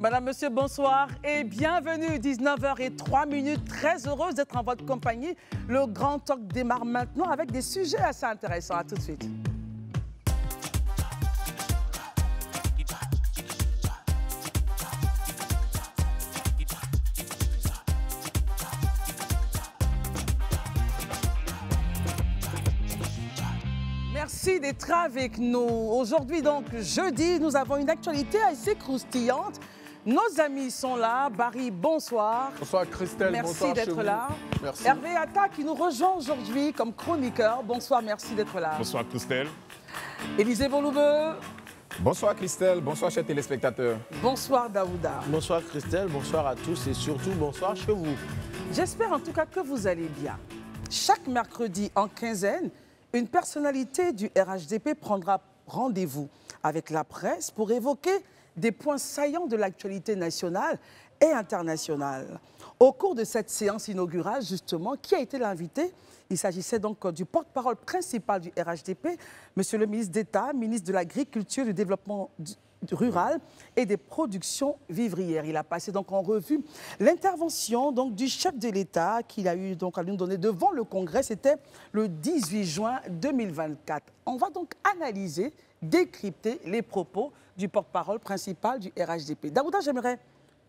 Madame, Monsieur, bonsoir et bienvenue. 19h03. Très heureuse d'être en votre compagnie. Le Grand Talk démarre maintenant avec des sujets assez intéressants. À tout de suite. Merci d'être avec nous. Aujourd'hui, donc, jeudi, nous avons une actualité assez croustillante. Nos amis sont là. Barry, bonsoir. Bonsoir Christelle, merci d'être là. Merci. Hervé Atta qui nous rejoint aujourd'hui comme chroniqueur. Bonsoir, merci d'être là. Bonsoir Christelle. Élisée Boloubeu. Bonsoir Christelle, bonsoir chers téléspectateurs. Bonsoir Daouda. Bonsoir Christelle, bonsoir à tous et surtout bonsoir chez vous. J'espère en tout cas que vous allez bien. Chaque mercredi en quinzaine, une personnalité du RHDP prendra rendez-vous avec la presse pour évoquer des points saillants de l'actualité nationale et internationale. Au cours de cette séance inaugurale, justement, qui a été l'invité? Il s'agissait donc du porte-parole principal du RHDP, Monsieur le ministre d'État, ministre de l'Agriculture, du Développement rural et des productions vivrières. Il a passé donc en revue l'intervention du chef de l'État qu'il a eu donc à nous donner devant le Congrès. C'était le 18 juin 2024. On va donc analyser, décrypter les propos du porte-parole principal du RHDP. Daouda, j'aimerais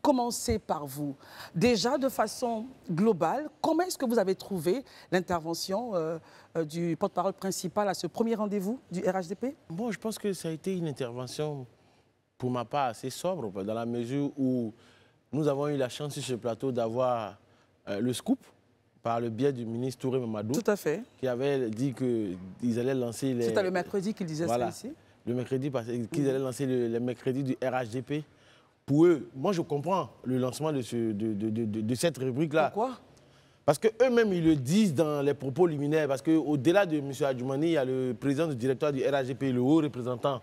commencer par vous. Déjà, de façon globale, comment est-ce que vous avez trouvé l'intervention du porte-parole principal à ce premier rendez-vous du RHDP? Bon, je pense que ça a été une intervention, pour ma part, assez sobre, dans la mesure où nous avons eu la chance sur ce plateau d'avoir le scoop par le biais du ministre Touré Mamadou. Tout à fait. Qui avait dit qu'ils allaient lancer les... C'était le mercredi qu'il disait ça ici. Le mercredi, qu'ils allaient lancer le mercredi du RHDP. Pour eux, moi je comprends le lancement de cette rubrique-là. Pourquoi? Parce qu'eux-mêmes, ils le disent dans les propos liminaires. Parce qu'au-delà de M. Adjoumani, il y a le président du directeur du RHDP, le haut représentant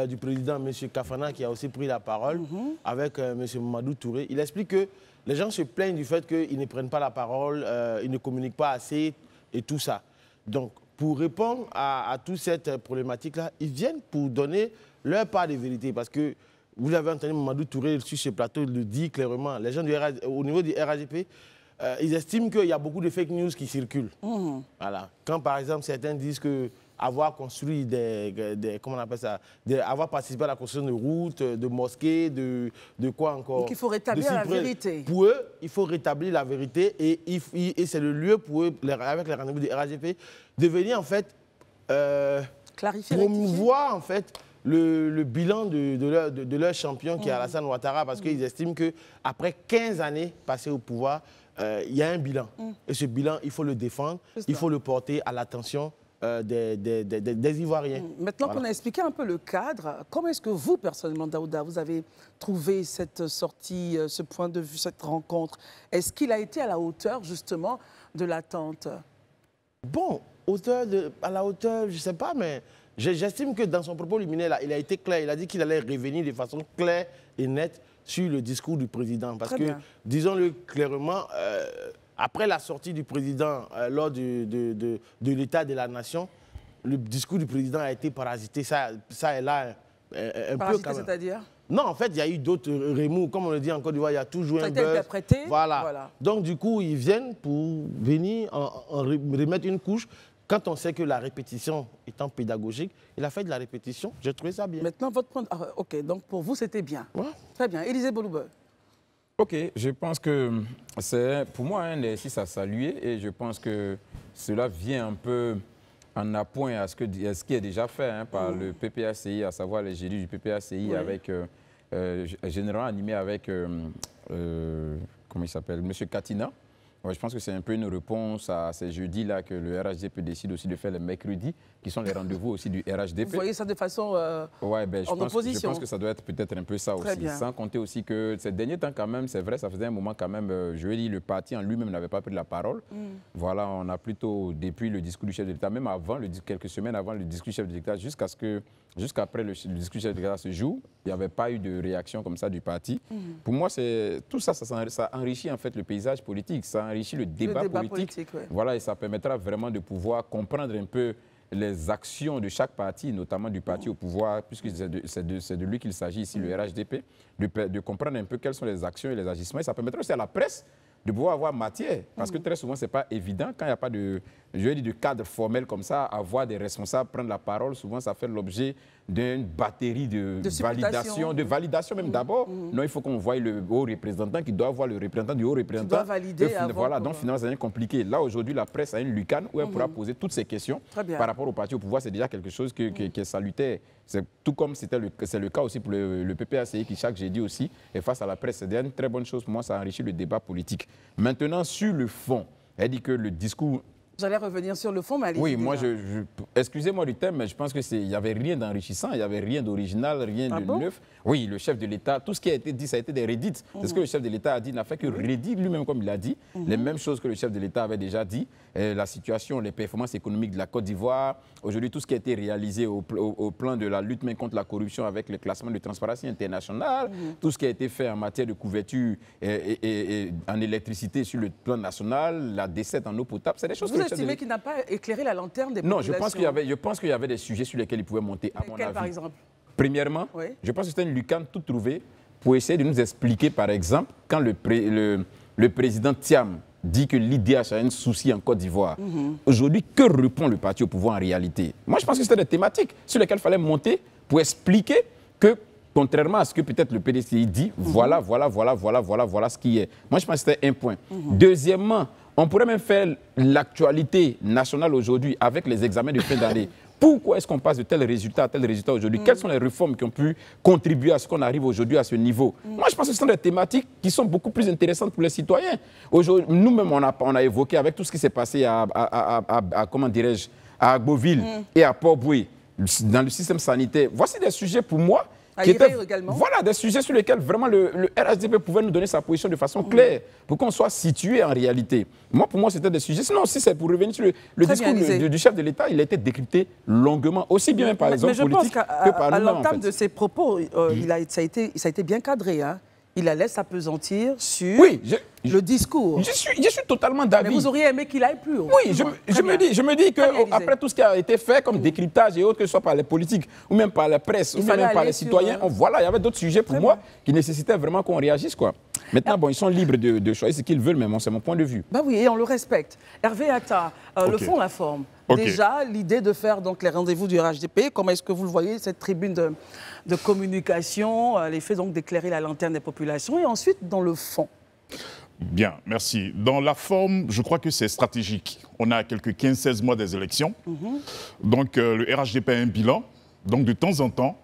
du président, M. Kafana, qui a aussi pris la parole avec M. Mamadou Touré. Il explique que les gens se plaignent du fait qu'ils ne prennent pas la parole, ils ne communiquent pas assez et tout ça. Donc, pour répondre à toute cette problématique-là, ils viennent pour donner leur part de vérité. Parce que vous avez entendu Mamadou Touré sur ce plateau le dit clairement. Les gens au niveau du RHDP, ils estiment qu'il y a beaucoup de fake news qui circulent. Voilà. Quand par exemple certains disent que avoir construit comment on appelle ça, avoir participé à la construction de routes, de mosquées, de quoi encore. Donc il faut rétablir la vérité. Pour eux, il faut rétablir la vérité et c'est le lieu pour eux, avec les rendez-vous du RHDP, de venir en fait clarifier, promouvoir en fait le bilan de leur champion qui est Alassane Ouattara, parce qu'ils estiment qu'après 15 années passées au pouvoir, il y a un bilan. Et ce bilan, il faut le défendre, il faut le porter à l'attention des Ivoiriens. Maintenant qu'on a expliqué un peu le cadre, comment est-ce que vous, personnellement, Daouda, vous avez trouvé cette sortie, ce point de vue, cette rencontre? Est-ce qu'il a été à la hauteur, justement, de l'attente? Bon, à la hauteur, je ne sais pas, mais j'estime que dans son propos liminaire, il a été clair. Il a dit qu'il allait revenir de façon claire et nette sur le discours du président. Parce que, disons-le clairement, après la sortie du président lors de l'état de la nation, le discours du président a été parasité. Ça est là un peu quand même. C'est-à-dire? Non, en fait, il y a eu d'autres remous. Comme on le dit en Côte d'Ivoire, il y a toujours un buzz. Interprété. Voilà. Donc, du coup, ils viennent pour venir en remettre une couche. Quand on sait que la répétition étant pédagogique, il a fait de la répétition. J'ai trouvé ça bien. Maintenant, votre point... OK, donc pour vous, c'était bien. Ouais. Très bien. Élisée Boloubeu. Ok, je pense que c'est pour moi un exercice à saluer et je pense que cela vient un peu en appoint à ce qui est déjà fait par le PPACI, à savoir les jurys du PPACI avec, généralement animé avec, comment il s'appelle, M. Katina. Ouais, je pense que c'est un peu une réponse à ces jeudis-là que le RHDP décide aussi de faire les mercredis, qui sont les rendez-vous aussi du RHDP. Vous voyez ça de façon en opposition. Je pense que ça doit être peut-être un peu ça aussi. Bien. Sans compter aussi que ces derniers temps, quand même, c'est vrai, ça faisait un moment quand même, je veux dire, le parti en lui-même n'avait pas pris la parole. Voilà, on a plutôt, depuis le discours du chef de l'État, même avant, quelques semaines avant le discours du chef de l'État, jusqu'après le discours du chef de l'État ce jour, il n'y avait pas eu de réaction comme ça du parti. Pour moi, tout ça, ça enrichit en fait le paysage politique, ça enrichit le débat politique. Ouais. Voilà, et ça permettra vraiment de pouvoir comprendre un peu les actions de chaque parti, notamment du parti au pouvoir, puisque c'est de lui qu'il s'agit ici, le RHDP, de comprendre un peu quelles sont les actions et les agissements. Et ça permettrait aussi à la presse de pouvoir avoir matière. Parce que très souvent, ce n'est pas évident. Quand il n'y a pas de cadre formel comme ça, avoir des responsables prendre la parole, souvent, ça fait l'objet d'une batterie de validation même d'abord. Non, il faut qu'on voie le haut représentant qui doit voir le représentant du haut représentant. Qui doit valider avant. Voilà, donc finalement, c'est compliqué. Là, aujourd'hui, la presse a une lucane où elle pourra poser toutes ces questions par rapport au parti au pouvoir. C'est déjà quelque chose qui est salutaire. Tout comme c'est le cas aussi pour le PPACI qui, chaque jeudi aussi, est face à la presse. C'est une très bonne chose pour moi, ça enrichit le débat politique. Maintenant, sur le fond, elle dit que le discours... Vous allez revenir sur le fond, mais oui, moi, excusez-moi du terme, mais je pense qu'il n'y avait rien d'enrichissant, il n'y avait rien d'original, rien de neuf. Oui, le chef de l'État, tout ce qui a été dit, ça a été des redites. C'est ce que le chef de l'État a dit, il n'a fait que redire lui-même comme il a dit, les mêmes choses que le chef de l'État avait déjà dit. La situation, les performances économiques de la Côte d'Ivoire, aujourd'hui, tout ce qui a été réalisé au plan de la lutte contre la corruption avec le classement de Transparency International, tout ce qui a été fait en matière de couverture et en électricité sur le plan national, la desserte en eau potable, c'est des choses que vous estimez qu'il n'a pas éclairé la lanterne des populations? Non, je pense qu'il y avait des sujets sur lesquels il pouvait monter, à mon avis. Par exemple? Premièrement, je pense que c'était une lucane toute trouvée pour essayer de nous expliquer, par exemple, quand le président Thiam dit que l'IDH a un souci en Côte d'Ivoire. Aujourd'hui, que répond le parti au pouvoir en réalité? Moi, je pense que c'était des thématiques sur lesquelles il fallait monter pour expliquer que, contrairement à ce que peut-être le PDCI dit, voilà ce qui est. Moi, je pense que c'était un point. Deuxièmement, on pourrait même faire l'actualité nationale aujourd'hui avec les examens de fin d'année. Pourquoi est-ce qu'on passe de tel résultat à tel résultat aujourd'hui? Quelles sont les réformes qui ont pu contribuer à ce qu'on arrive aujourd'hui à ce niveau? Moi, je pense que ce sont des thématiques qui sont beaucoup plus intéressantes pour les citoyens. Nous-mêmes, on a évoqué avec tout ce qui s'est passé comment dirais-je, à Agboville et à Port-Boué, dans le système sanitaire. Voici des sujets pour moi qui étaient, voilà, des sujets sur lesquels vraiment le RHDP pouvait nous donner sa position de façon claire pour qu'on soit situé en réalité. Pour moi, c'était des sujets. Sinon, si c'est pour revenir sur le discours du chef de l'État, il a été décrypté longuement, aussi bien par les hommes politiques que par nous-mêmes. À l'entame de ses propos, ça a été bien cadré. Hein. Il allait s'apesantir sur le discours. Je suis totalement d'avis. Mais vous auriez aimé qu'il aille plus haut. Oui, je me dis qu'après tout ce qui a été fait comme décryptage et autres, que ce soit par les politiques ou même par la presse ou même par les citoyens, voilà, il y avait d'autres sujets pour moi qui nécessitaient vraiment qu'on réagisse, quoi. Maintenant, bon, ils sont libres de choisir ce qu'ils veulent, mais c'est mon point de vue. Oui, et on le respecte. Hervé Atta, le fond, la forme. Déjà, l'idée de faire donc, les rendez-vous du RHDP, comment est-ce que vous le voyez, cette tribune de communication, l'effet donc d'éclairer la lanterne des populations, et ensuite dans le fond? Bien, merci. Dans la forme, je crois que c'est stratégique. On a à quelques 15-16 mois des élections. Donc, le RHDP a un bilan. Donc, de temps en temps,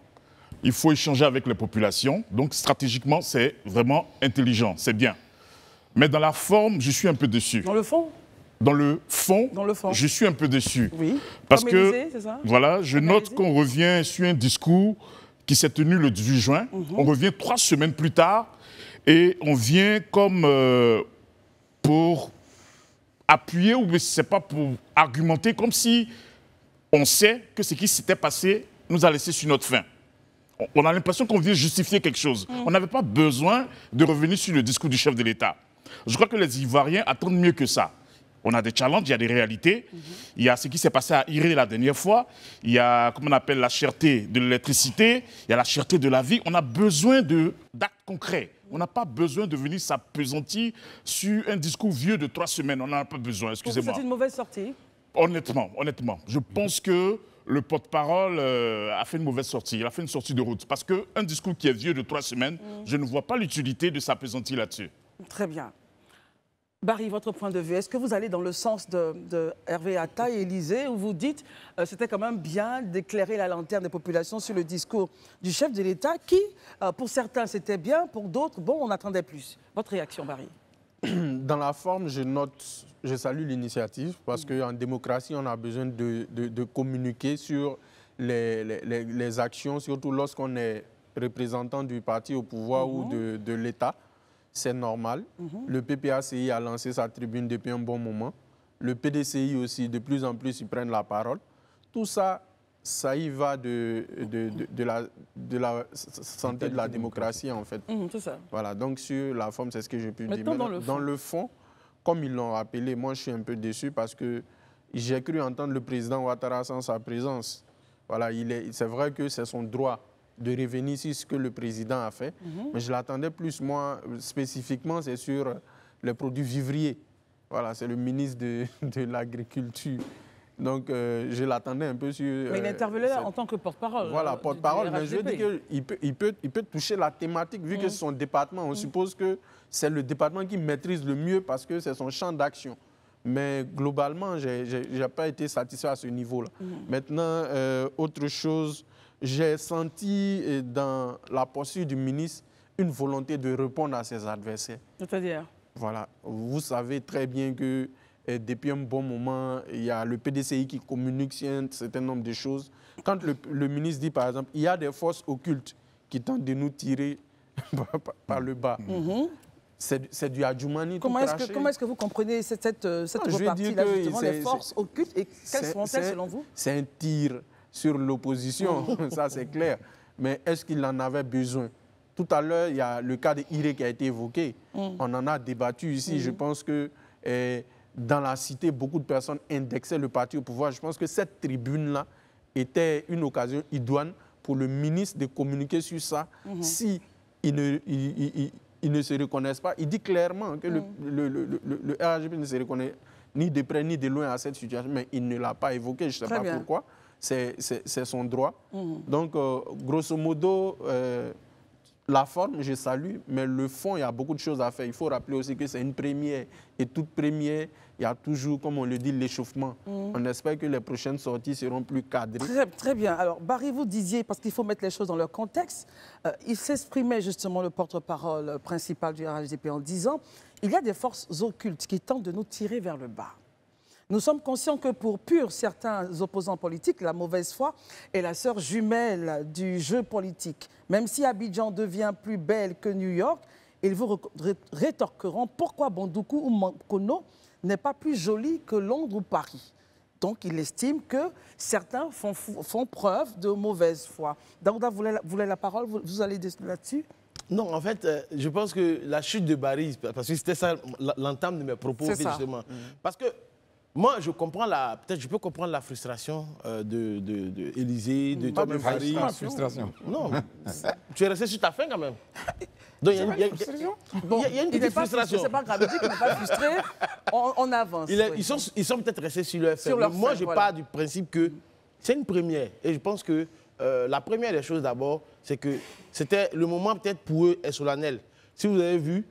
il faut échanger avec les populations. Donc, stratégiquement, c'est vraiment intelligent, c'est bien. Mais dans la forme, je suis un peu déçu. Dans le fond? Dans le fond, je suis un peu déçu. Oui. Parce comme que, Élysée, c'est ça? Voilà, je note qu'on revient sur un discours qui s'est tenu le 18 juin. On revient 3 semaines plus tard et on vient comme pour appuyer, ou c'est pas pour argumenter, comme si on sait que ce qui s'était passé nous a laissé sur notre faim. On a l'impression qu'on vient justifier quelque chose. On n'avait pas besoin de revenir sur le discours du chef de l'État. Je crois que les Ivoiriens attendent mieux que ça. On a des challenges, il y a des réalités. Il y a ce qui s'est passé à Iré la dernière fois. Il y a, comment on appelle, la cherté de l'électricité. Il y a la cherté de la vie. On a besoin d'actes concrets. On n'a pas besoin de venir s'appesantir sur un discours vieux de 3 semaines. On n'en a pas besoin, excusez-moi. C'est une mauvaise sortie? Honnêtement. Je pense que le porte-parole a fait une mauvaise sortie. Il a fait une sortie de route. Parce qu'un discours qui est vieux de 3 semaines, je ne vois pas l'utilité de s'appesantir là-dessus. Très bien. Barry, votre point de vue, est-ce que vous allez dans le sens de Hervé Atta et Élysée, où vous dites c'était quand même bien d'éclairer la lanterne des populations sur le discours du chef de l'État qui, pour certains, c'était bien, pour d'autres, bon, on attendait plus. Votre réaction, Barry? Dans la forme, je salue l'initiative parce qu'en démocratie, on a besoin de communiquer sur les actions, surtout lorsqu'on est représentant du parti au pouvoir ou de l'État. C'est normal. Le PPACI a lancé sa tribune depuis un bon moment. Le PDCI aussi, de plus en plus, ils prennent la parole. Tout ça, ça y va de la santé de la démocratie, en fait. C'est ça. Voilà, donc sur la forme, c'est ce que je peux dire. Dans le fond, comme ils l'ont rappelé, moi, je suis un peu déçu parce que j'ai cru entendre le président Ouattara sans sa présence. Voilà, c'est vrai que c'est son droit de revenir sur ce que le président a fait, mais je l'attendais plus, moi, spécifiquement, c'est sur les produits vivriers. Voilà, c'est le ministre de l'Agriculture. Donc, je l'attendais un peu sur... Mais il intervenait là en tant que porte-parole. Voilà, porte-parole, mais je dis qu'il peut toucher la thématique, vu que c'est son département. On suppose que c'est le département qui maîtrise le mieux parce que c'est son champ d'action. Mais globalement, je n'ai pas été satisfait à ce niveau-là. Maintenant, autre chose, j'ai senti dans la posture du ministre une volonté de répondre à ses adversaires. C'est-à-dire? Voilà, vous savez très bien que depuis un bon moment, il y a le PDCI qui communique sur un certain nombre de choses. Quand le ministre dit, par exemple, il y a des forces occultes qui tentent de nous tirer par le bas, c'est du Adjoumani tout craché. Comment est-ce que vous comprenez cette repartie-là, justement, les forces occultes, et quelles sont-elles selon vous? C'est un tir sur l'opposition, ça c'est clair. Mais est-ce qu'il en avait besoin? Tout à l'heure, il y a le cas de Iré qui a été évoqué. On en a débattu ici. Je pense que dans la cité, beaucoup de personnes indexaient le parti au pouvoir. Je pense que cette tribune-là était une occasion idoine pour le ministre de communiquer sur ça. Si il ne se reconnaissent pas, il dit clairement que le RHDP ne se reconnaît ni de près ni de loin à cette situation, mais il ne l'a pas évoqué. Je ne sais pas pourquoi. C'est son droit. Donc, grosso modo, la forme, je salue, mais le fond, il y a beaucoup de choses à faire. Il faut rappeler aussi que c'est une première. Et toute première, il y a toujours, comme on le dit, l'échauffement. On espère que les prochaines sorties seront plus cadrées. Très bien. Alors, Barry, vous disiez, parce qu'il faut mettre les choses dans leur contexte, il s'exprimait justement, le porte-parole principal du RHDP, en disant « Il y a des forces occultes qui tentent de nous tirer vers le bas. Nous sommes conscients que pour certains opposants politiques, la mauvaise foi est la sœur jumelle du jeu politique. Même si Abidjan devient plus belle que New York, ils vous rétorqueront pourquoi Bandoukou ou Mankono n'est pas plus jolie que Londres ou Paris. » Donc, il estime que certains font preuve de mauvaise foi. Daouda, vous voulez la parole? Vous allez là-dessus? Non, en fait, je pense que la chute de Barry, parce que c'était ça l'entame de mes propos, justement. Parce que moi, je comprends peut-être je peux comprendre la frustration d'Élysée, de toi-même, Barry. Pas de frustration. Non, tu es resté sur ta faim quand même. Donc, il y a une petite frustration. C'est pas grave, je dis qu'il n'est pas frustré, on avance. Ils sont peut-être restés sur leur faim. Moi, je pars du principe que c'est une première. Et je pense que la première des choses d'abord, c'est que c'était le moment peut-être pour eux est solennel. Si vous avez vu,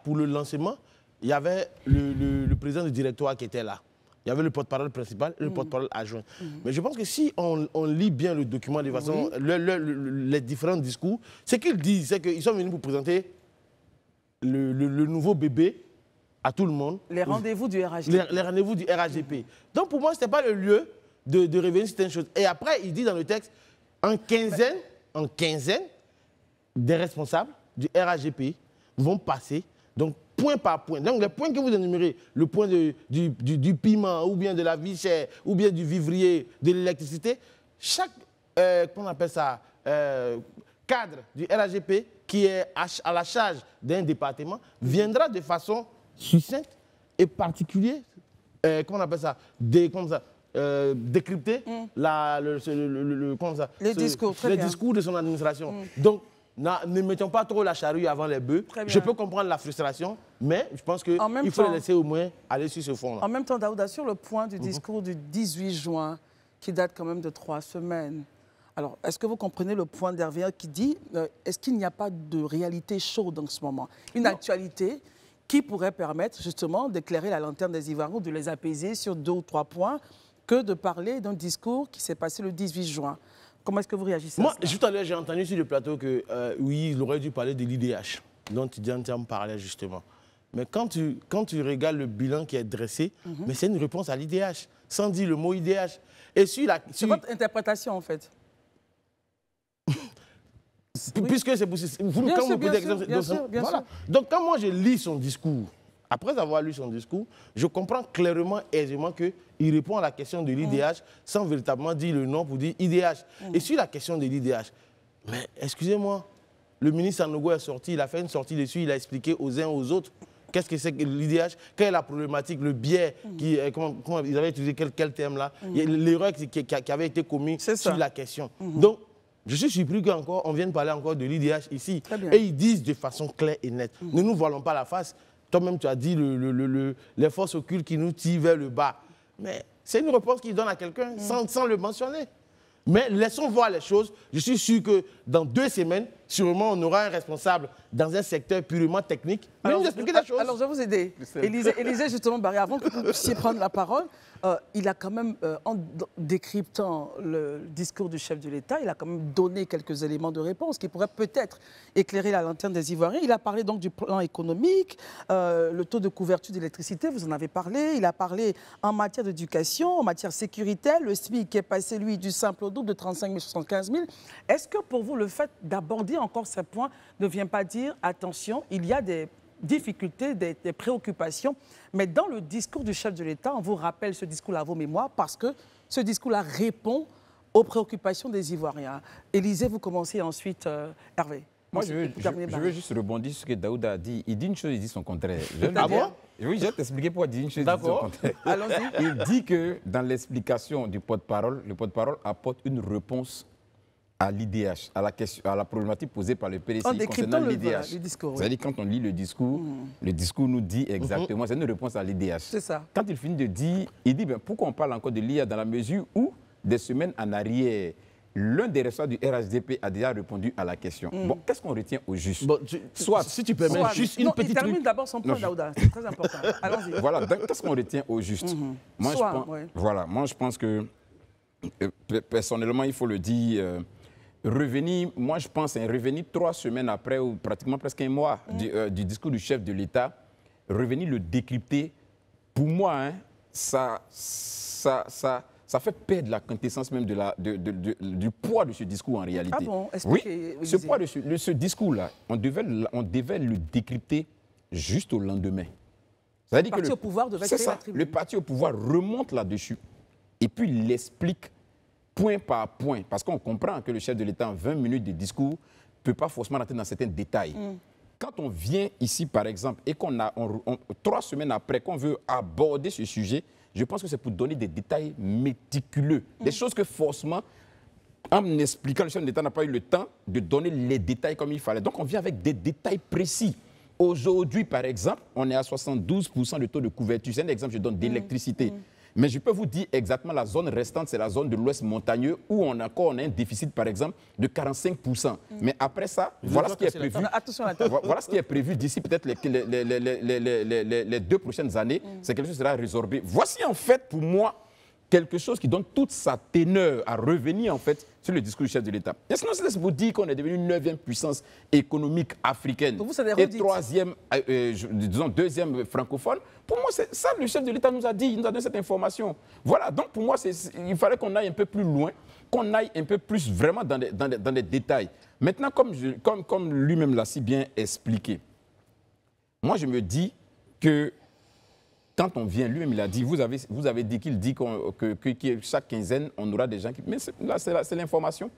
pour le lancement, il y avait le président du directoire qui était là. Il y avait le porte-parole principal et le porte-parole adjoint. Mais je pense que si on lit bien le document de façon, les différents discours, ce qu'ils disent, c'est qu'ils sont venus pour présenter le nouveau bébé à tout le monde. Les rendez-vous du RHDP. Les rendez-vous du RHDP. Donc pour moi, ce n'était pas le lieu de revenir sur certaines choses. Et après, il dit dans le texte, en quinzaine, des responsables du RHDP vont passer, donc point par point. Donc les points que vous énumérez, le point du piment, ou bien de la vie chère, ou bien du vivrier, de l'électricité, chaque, comment on appelle ça, cadre du RHDP qui est à la charge d'un département viendra de façon succincte et particulière, comment on appelle ça, décrypter les discours de son administration. Donc, ne mettons pas trop la charrue avant les bœufs. Je peux comprendre la frustration, mais je pense qu'il faut les laisser au moins aller sur ce fond-là. En même temps, Daouda, sur le point du discours du 18 juin, qui date quand même de 3 semaines, alors, est-ce que vous comprenez le point d'Hervé qui dit est-ce qu'il n'y a pas de réalité chaude en ce moment? Une actualité qui pourrait permettre justement d'éclairer la lanterne des Ivoiriens, de les apaiser sur 2 ou 3 points, que de parler d'un discours qui s'est passé le 18 juin. Comment est-ce que vous réagissez à ça? Moi, tout à l'heure, j'ai entendu sur le plateau que oui, il aurait dû parler de l'IDH, dont Diantiam parlait justement. Mais quand tu regardes le bilan qui est dressé, mais c'est une réponse à l'IDH, sans dire le mot IDH. C'est votre interprétation, en fait. Puisque c'est possible. Quand vous posez des questions, voilà. Donc, quand moi je lis son discours, après avoir lu son discours, je comprends clairement, aisément qu'il répond à la question de l'IDH sans véritablement dire le nom pour dire IDH. Et sur la question de l'IDH, mais excusez-moi, le ministre Sanogo est sorti, il a fait une sortie dessus, il a expliqué aux uns aux autres qu'est-ce que c'est que l'IDH, quelle est la problématique, le biais, comment ils avaient utilisé quel terme là, l'erreur qui avait été commise sur la question. Donc, je suis surpris qu'encore on vienne parler encore de l'IDH ici. Et ils disent de façon claire et nette. Ne nous voilons pas la face. Toi-même, tu as dit les forces occultes qui nous tirent vers le bas. Mais c'est une réponse qu'ils donnent à quelqu'un sans le mentionner. Mais laissons voir les choses. Je suis sûr que dans 2 semaines, sûrement, on aura un responsable dans un secteur purement technique. Mais nous expliquer des choses. Alors, je vais vous aider. Élisée, justement, Barré, avant que vous puissiez prendre la parole, il a quand même, en décryptant le discours du chef de l'État, il a quand même donné quelques éléments de réponse qui pourraient peut-être éclairer la lanterne des Ivoiriens. Il a parlé donc du plan économique, le taux de couverture d'électricité, vous en avez parlé. Il a parlé en matière d'éducation, en matière sécuritaire, le SMIC qui est passé, lui, du simple au double de 35 000 à 75 000. Est-ce que pour vous, le fait d'aborder encore ces points ne vient pas dire, attention, il y a des difficultés, des préoccupations, mais dans le discours du chef de l'État, on vous rappelle ce discours-là à vos mémoires parce que ce discours-là répond aux préoccupations des Ivoiriens. Élisée, vous commencez ensuite, Hervé. Moi, je veux juste rebondir sur ce que Daouda a dit. Il dit une chose, il dit son contraire. Ah bon? Oui, je vais t'expliquer pourquoi il dit une chose, il dit son contraire. Allons-y. Il dit que dans l'explication du porte-parole, le porte-parole apporte une réponse à l'IDH, à la problématique posée par le PDC concernant l'IDH. C'est-à-dire quand on lit le discours nous dit exactement, c'est une réponse à l'IDH. C'est ça. Quand il finit de dire, il dit, pourquoi on parle encore de l'IA dans la mesure où, des semaines en arrière, l'un des responsables du RHDP a déjà répondu à la question. Bon, qu'est-ce qu'on retient au juste? Si tu permets, juste une petite... Il termine d'abord son point, Daouda. C'est très important. Allons-y. Voilà, qu'est-ce qu'on retient au juste? Moi, je pense que, personnellement, il faut le dire... revenir, moi je pense, revenir 3 semaines après, ou pratiquement presque un mois du discours du chef de l'État, revenir le décrypter, pour moi, ça fait perdre la quintessence même du poids de ce discours en réalité. Ah bon? Oui, ce poids de ce discours-là, on devait le décrypter juste au lendemain. Le parti au pouvoir devait créer la tribune. Le parti au pouvoir remonte là-dessus et puis il l'explique point par point, parce qu'on comprend que le chef de l'État, en 20 minutes de discours, ne peut pas forcément rentrer dans certains détails. Quand on vient ici, par exemple, et qu'on a 3 semaines après, qu'on veut aborder ce sujet, je pense que c'est pour donner des détails méticuleux, des choses que forcément, en expliquant, le chef de l'État n'a pas eu le temps de donner les détails comme il fallait. Donc on vient avec des détails précis. Aujourd'hui, par exemple, on est à 72% de taux de couverture. C'est un exemple, je donne, d'électricité. Mais je peux vous dire exactement la zone restante, c'est la zone de l'Ouest montagneux où on a un déficit, par exemple, de 45%. Mais après ça, voilà ce qui est prévu. Voilà ce qui est prévu d'ici peut-être les 2 prochaines années. C'est quelque chose qui sera résorbé. Voici en fait pour moi quelque chose qui donne toute sa teneur à revenir en fait sur le discours du chef de l'État. Et sinon, c'est vous dire qu'on est devenu une 9e puissance économique africaine vous, et 3e, disons 2e francophone. Pour moi, c'est ça le chef de l'État nous a dit, il nous a donné cette information. Voilà, donc pour moi, il fallait qu'on aille un peu plus loin, qu'on aille un peu plus vraiment dans les détails. Maintenant, comme lui-même l'a si bien expliqué, moi je me dis que quand on vient, lui-même il a dit, vous avez dit qu'il dit que chaque quinzaine, on aura des gens qui... Mais là, c'est l'information.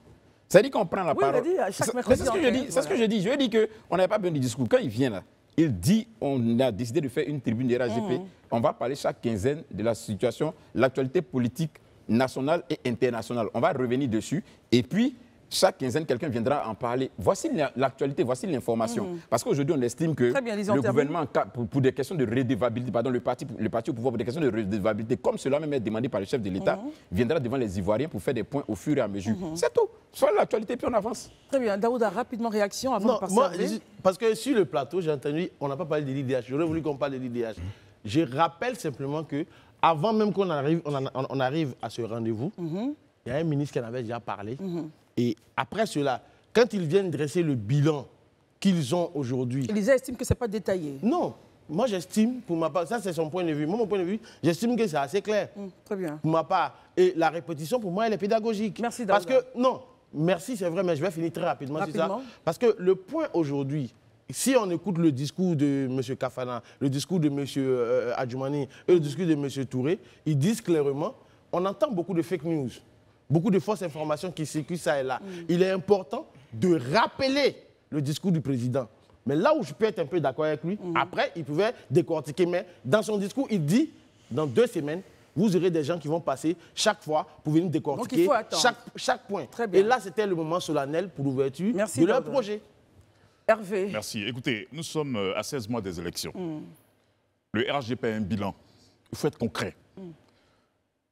C'est-à-dire qu'on prend la parole. Il a dit, chaque mercredi. C'est ce que je dis. Je dis qu'on n'avait pas besoin du discours. Quand il vient là, il dit, on a décidé de faire une tribune des RHDP. On va parler chaque quinzaine de la situation, l'actualité politique nationale et internationale. On va revenir dessus. Et puis, chaque quinzaine, quelqu'un viendra en parler. Voici l'actualité, voici l'information. Parce qu'aujourd'hui, on estime que le gouvernement, pour des questions de redevabilité, pardon, le parti au pouvoir, pour des questions de redevabilité, comme cela même est demandé par le chef de l'État, viendra devant les Ivoiriens pour faire des points au fur et à mesure. C'est tout. Soit l'actualité, puis on avance. Très bien. Daouda, rapidement, réaction avant de passer parce que sur le plateau, j'ai entendu, on n'a pas parlé de l'IDH. J'aurais voulu qu'on parle de l'IDH. Je rappelle simplement que avant même qu'on arrive, on arrive à ce rendez-vous, il y a un ministre qui en avait déjà parlé. Et après cela, quand ils viennent dresser le bilan qu'ils ont aujourd'hui... Élisée estime que ce n'est pas détaillé. Non. Moi, j'estime, pour ma part, ça c'est son point de vue. Moi, mon point de vue, j'estime que c'est assez clair. Très bien. Pour ma part. Et la répétition, pour moi, elle est pédagogique. Merci, Parce Daouda. que, non, merci, c'est vrai, mais je vais finir très rapidement sur ça. Parce que le point aujourd'hui, si on écoute le discours de M. Kafana, le discours de M. Adjoumani et le discours de M. Touré, ils disent clairement, on entend beaucoup de fake news. Beaucoup de fausses informations qui circulent ça et là. Il est important de rappeler le discours du président. Mais là où je peux être un peu d'accord avec lui, après, il pouvait décortiquer. Mais dans son discours, il dit, dans 2 semaines, vous aurez des gens qui vont passer chaque fois pour venir décortiquer chaque point. Très bien. Et là, c'était le moment solennel pour l'ouverture de leur projet. Hervé. Merci. Écoutez, nous sommes à 16 mois des élections. Le RHDP a un bilan. Il faut être concret.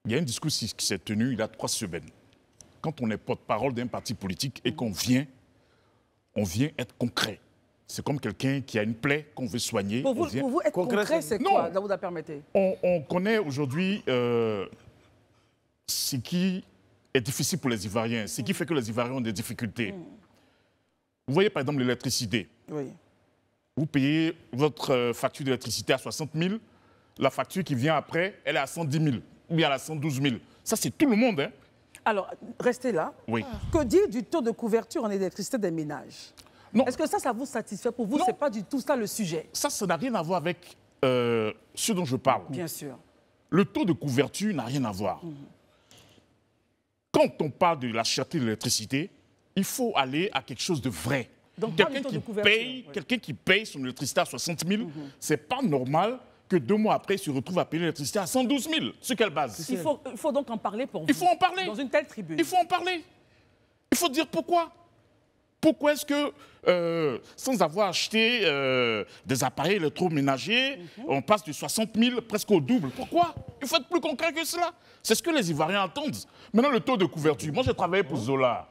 Il y a un discours qui s'est tenu il y a 3 semaines. Quand on est porte-parole d'un parti politique et qu'on vient, on vient être concret. C'est comme quelqu'un qui a une plaie qu'on veut soigner. Pour vous, être concret, c'est quoi, vous la permettez? On connaît aujourd'hui ce qui est difficile pour les Ivoiriens, ce qui fait que les Ivoiriens ont des difficultés. Vous voyez par exemple l'électricité. Oui. Vous payez votre facture d'électricité à 60 000, la facture qui vient après, elle est à 110 000, ou bien à 112 000. Ça, c'est tout le monde. Hein. Alors, restez là. Oui. Que dire du taux de couverture en électricité des ménages? Est-ce que ça vous satisfait? Pour vous, ce n'est pas du tout ça le sujet? Ça n'a rien à voir avec ce dont je parle. Bien sûr. Le taux de couverture n'a rien à voir. Quand on parle de la cherté de l'électricité, il faut aller à quelque chose de vrai. Quelqu'un qui paye son électricité à 60 000, ce n'est pas normal que 2 mois après, il se retrouve à payer l'électricité à 112 000. Sur quelle base? Il faut donc en parler pour vous. Il faut en parler. Dans une telle tribune. Il faut en parler. Il faut dire pourquoi. Pourquoi est-ce que, sans avoir acheté des appareils électroménagers, on passe de 60 000 presque au double? Pourquoi? Il faut être plus concret que cela. C'est ce que les Ivoiriens attendent. Maintenant, le taux de couverture. Moi, j'ai travaillé pour Zola,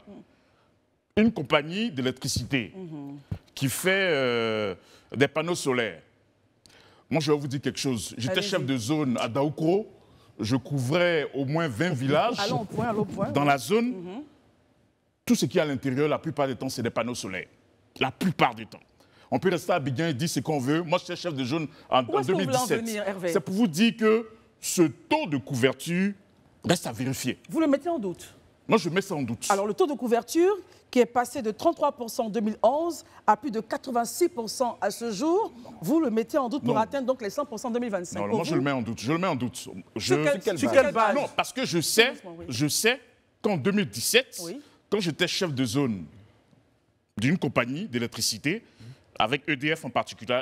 une compagnie d'électricité qui fait des panneaux solaires. Moi, je vais vous dire quelque chose. J'étais chef de zone à Daoukro. Je couvrais au moins 20 villages dans la zone. Tout ce qui est à l'intérieur, la plupart du temps, c'est des panneaux solaires. La plupart du temps. On peut rester à Abidjan et dire ce qu'on veut. Moi, j'étais chef de zone en 2017. C'est pour vous dire que ce taux de couverture reste à vérifier. Vous le mettez en doute? Moi, je mets ça en doute. Alors, le taux de couverture qui est passé de 33% en 2011 à plus de 86% à ce jour, vous le mettez en doute pour atteindre donc les 100% en 2025. Non, moi, je le mets en doute. Je le mets en doute. Sur quelle base? Non, parce que je sais qu'en 2017, quand j'étais chef de zone d'une compagnie d'électricité, avec EDF en particulier,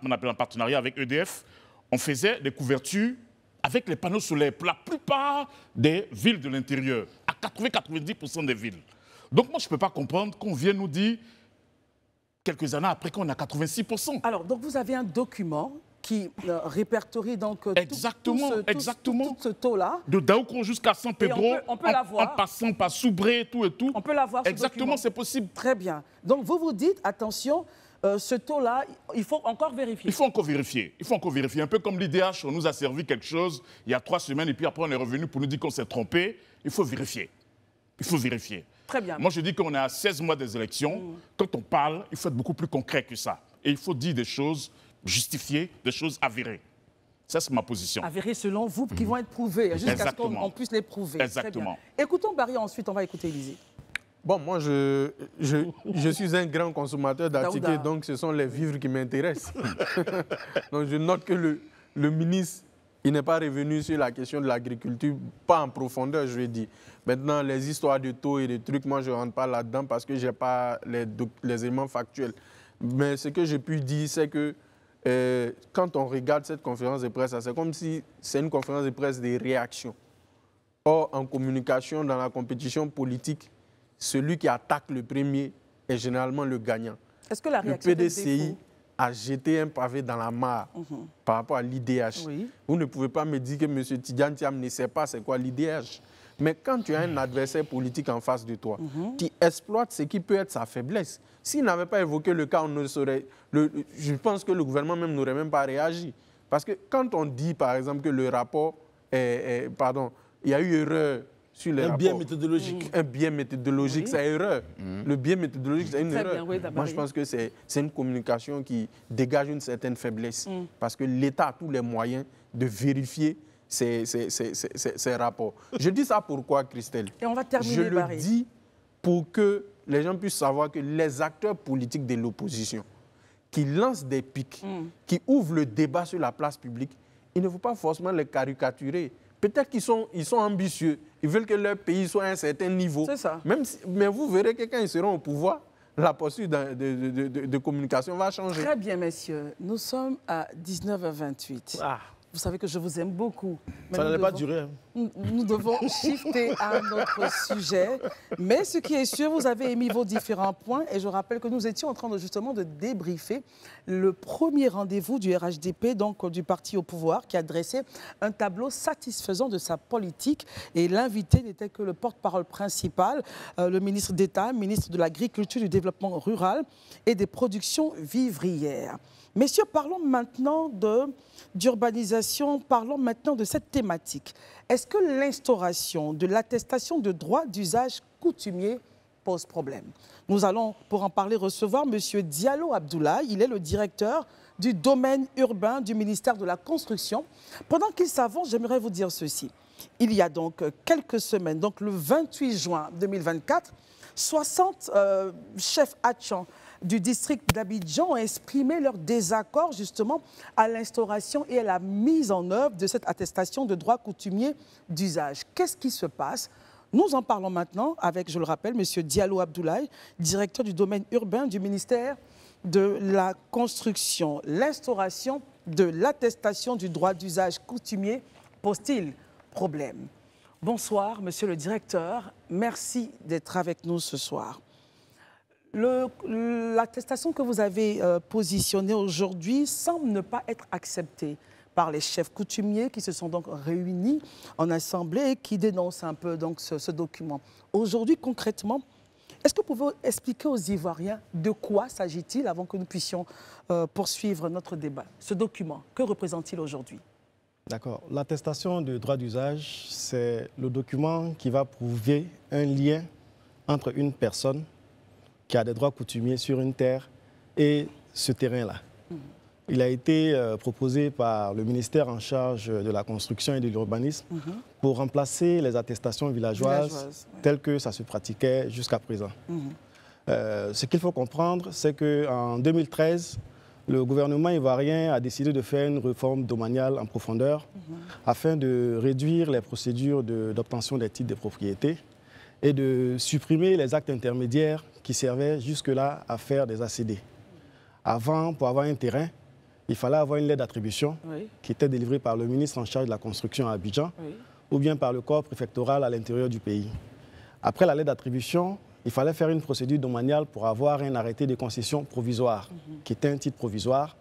on appelle en partenariat avec EDF, on faisait des couvertures avec les panneaux solaires pour la plupart des villes de l'intérieur, à 80-90% des villes. Donc moi, je ne peux pas comprendre qu'on vienne nous dire, quelques années après, qu'on a 86%. Alors, donc vous avez un document qui répertorie donc tout ce taux-là. De Daoukro jusqu'à San Pedro, on peut l'avoir. En passant par Soubré, tout et tout. On peut l'avoir. Exactement, c'est possible. Très bien. Donc vous vous dites, attention, ce taux-là, il faut encore vérifier. Il faut encore vérifier. Il faut encore vérifier. Un peu comme l'IDH, on nous a servi quelque chose il y a 3 semaines et puis après on est revenu pour nous dire qu'on s'est trompé. Il faut vérifier. Il faut vérifier. Très bien. Moi, je dis qu'on est à 16 mois des élections. Quand on parle, il faut être beaucoup plus concret que ça. Et il faut dire des choses justifiées, des choses avérées. Ça, c'est ma position. Avérées selon vous, qui vont être prouvées, jusqu'à ce qu'on puisse les prouver. Exactement. Écoutons Barry, ensuite on va écouter Élisée. Bon, moi, je suis un grand consommateur d'articles, donc ce sont les vivres qui m'intéressent. Donc, je note que le ministre, il n'est pas revenu sur la question de l'agriculture, pas en profondeur, je vais dire. Maintenant, les histoires de taux et de trucs, moi, je ne rentre pas là-dedans parce que je n'ai pas les éléments factuels. Mais ce que j'ai pu dire, c'est que quand on regarde cette conférence de presse, c'est comme si c'est une conférence de presse des réactions. Or, en communication, dans la compétition politique, celui qui attaque le premier est généralement le gagnant. Est-ce que la réaction le PDCI a jeté un pavé dans la mare par rapport à l'IDH. Oui. Vous ne pouvez pas me dire que M. Tidjane Thiam ne sait pas c'est quoi l'IDH. Mais quand tu as un adversaire politique en face de toi, qui exploite ce qui peut être sa faiblesse, s'il n'avait pas évoqué le cas, on ne saurait, je pense que le gouvernement même n'aurait même pas réagi. Parce que quand on dit, par exemple, que le rapport, pardon, il y a eu erreur sur les rapports. Un biais méthodologique. Un biais méthodologique, c'est erreur. Le biais méthodologique, c'est une erreur. Bien, oui, moi, je pense que c'est une communication qui dégage une certaine faiblesse. Parce que l'État a tous les moyens de vérifier ces rapports. Je dis ça pourquoi, Christelle? Et on va terminer, je le dis pour que les gens puissent savoir que les acteurs politiques de l'opposition qui lancent des pics, qui ouvrent le débat sur la place publique, il ne faut pas forcément les caricaturer. Peut-être qu'ils sont ambitieux, ils veulent que leur pays soit à un certain niveau. C'est ça. Mais vous verrez que quand ils seront au pouvoir, la posture de communication va changer. Très bien, messieurs. Nous sommes à 19h28. Ah, Vous savez que je vous aime beaucoup. Mais ça nous n'allait pas devons- durer. Hein. Nous devons shifter à un autre sujet. Mais ce qui est sûr, vous avez émis vos différents points. Et je rappelle que nous étions en train justement de débriefer le premier rendez-vous du RHDP, donc du parti au pouvoir, qui a dressé un tableau satisfaisant de sa politique. Et l'invité n'était que le porte-parole principal, le ministre d'État, ministre de l'Agriculture, du Développement rural et des productions vivrières. Messieurs, parlons maintenant d'urbanisation, parlons maintenant de cette thématique. Est-ce que l'instauration de l'attestation de droit d'usage coutumier pose problème? Nous allons, pour en parler, recevoir M. Diallo Abdoulaye. Il est le directeur du domaine urbain du ministère de la Construction. Pendant qu'il s'avance, j'aimerais vous dire ceci. Il y a donc quelques semaines, donc le 28 juin 2024, 60 chefs hatchants du district d'Abidjan ont exprimé leur désaccord justement à l'instauration et à la mise en œuvre de cette attestation de droit coutumier d'usage. Qu'est-ce qui se passe? Nous en parlons maintenant avec, je le rappelle, M. Diallo Abdoulaye, directeur du domaine urbain du ministère de la Construction. L'instauration de l'attestation du droit d'usage coutumier pose-t-il problème? Bonsoir, monsieur le directeur. Merci d'être avec nous ce soir. L'attestation que vous avez positionnée aujourd'hui semble ne pas être acceptée par les chefs coutumiers qui se sont donc réunis en assemblée et qui dénoncent un peu donc ce document. Aujourd'hui, concrètement, est-ce que vous pouvez expliquer aux Ivoiriens de quoi s'agit-il avant que nous puissions poursuivre notre débat? Ce document, que représente-t-il aujourd'hui? D'accord. L'attestation de droit d'usage, c'est le document qui va prouver un lien entre une personne qui a des droits coutumiers sur une terre et ce terrain-là. Il a été proposé par le ministère en charge de la construction et de l'urbanisme pour remplacer les attestations villageoises telles que ça se pratiquait jusqu'à présent. Ce qu'il faut comprendre, c'est qu'en 2013, le gouvernement ivoirien a décidé de faire une réforme domaniale en profondeur afin de réduire les procédures d'obtention des titres de propriété et de supprimer les actes intermédiaires qui servaient jusque-là à faire des ACD. Avant, pour avoir un terrain, il fallait avoir une lettre d'attribution qui était délivrée par le ministre en charge de la construction à Abidjan ou bien par le corps préfectoral à l'intérieur du pays. Après la lettre d'attribution, il fallait faire une procédure domaniale pour avoir un arrêté de concession provisoire, qui était un titre provisoire,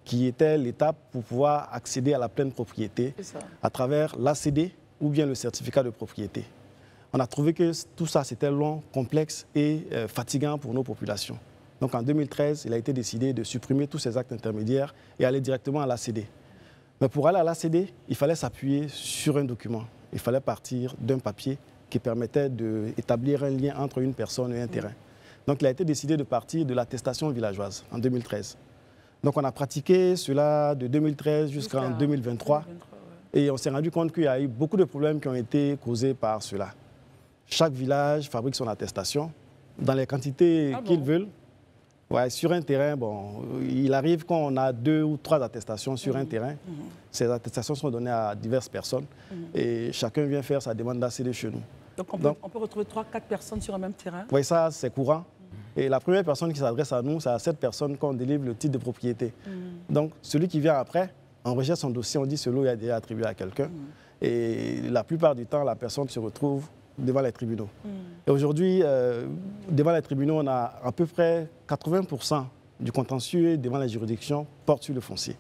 qui était l'étape pour pouvoir accéder à la pleine propriété à travers l'ACD ou bien le certificat de propriété. On a trouvé que tout ça, c'était long, complexe et fatigant pour nos populations. Donc en 2013, il a été décidé de supprimer tous ces actes intermédiaires et aller directement à l'ACD. Mais pour aller à l'ACD, il fallait s'appuyer sur un document. Il fallait partir d'un papier qui permettait d'établir un lien entre une personne et un terrain. Donc il a été décidé de partir de l'attestation villageoise en 2013. Donc on a pratiqué cela de 2013 jusqu'en 2023. Et on s'est rendu compte qu'il y a eu beaucoup de problèmes qui ont été causés par cela. Chaque village fabrique son attestation dans les quantités qu'ils veulent. Ouais, sur un terrain, bon, il arrive qu'on a 2 ou 3 attestations sur un terrain. Ces attestations sont données à diverses personnes et chacun vient faire sa demande d'ACD chez nous. Donc on peut retrouver 3-4 personnes sur un même terrain? Oui, ça c'est courant. Et la première personne qui s'adresse à nous, c'est à cette personne qu'on délivre le titre de propriété. Donc celui qui vient après, on recherche son dossier, on dit ce lot est déjà attribué à quelqu'un. Et la plupart du temps, la personne se retrouve devant les tribunaux. Et aujourd'hui, devant les tribunaux, on a à peu près 80% du contentieux devant les juridictions porte sur le foncier.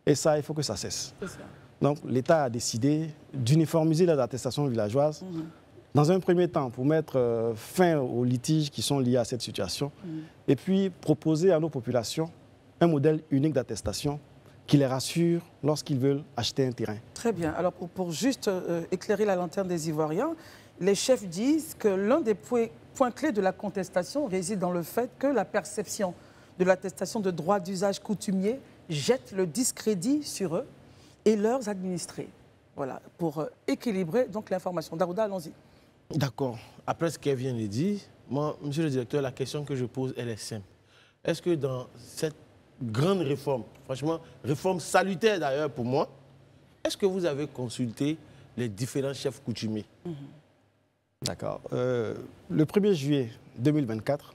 Et ça, il faut que ça cesse. Donc l'État a décidé d'uniformiser les attestations villageoises dans un premier temps pour mettre fin aux litiges qui sont liés à cette situation et puis proposer à nos populations un modèle unique d'attestation qui les rassure lorsqu'ils veulent acheter un terrain. Très bien. Alors pour juste éclairer la lanterne des Ivoiriens, les chefs disent que l'un des points clés de la contestation réside dans le fait que la perception de l'attestation de droit d'usage coutumier jette le discrédit sur eux et leurs administrés. Voilà, pour équilibrer donc l'information. Daouda, allons-y. D'accord. Après ce qu'elle vient de dire, moi, monsieur le directeur, la question que je pose, elle est simple. Est-ce que dans cette grande réforme, franchement, réforme salutaire d'ailleurs pour moi, est-ce que vous avez consulté les différents chefs coutumiers? D'accord. Le 1er juillet 2024,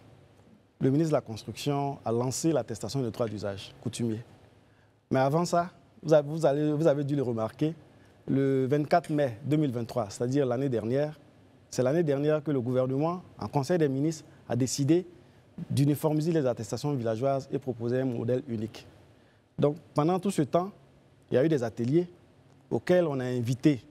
le ministre de la Construction a lancé l'attestation de droit d'usage coutumier. Mais avant ça, vous avez dû le remarquer, le 24 mai 2023, c'est-à-dire l'année dernière, c'est l'année dernière que le gouvernement, en Conseil des ministres, a décidé d'uniformiser les attestations villageoises et proposer un modèle unique. Donc, pendant tout ce temps, il y a eu des ateliers auxquels on a invité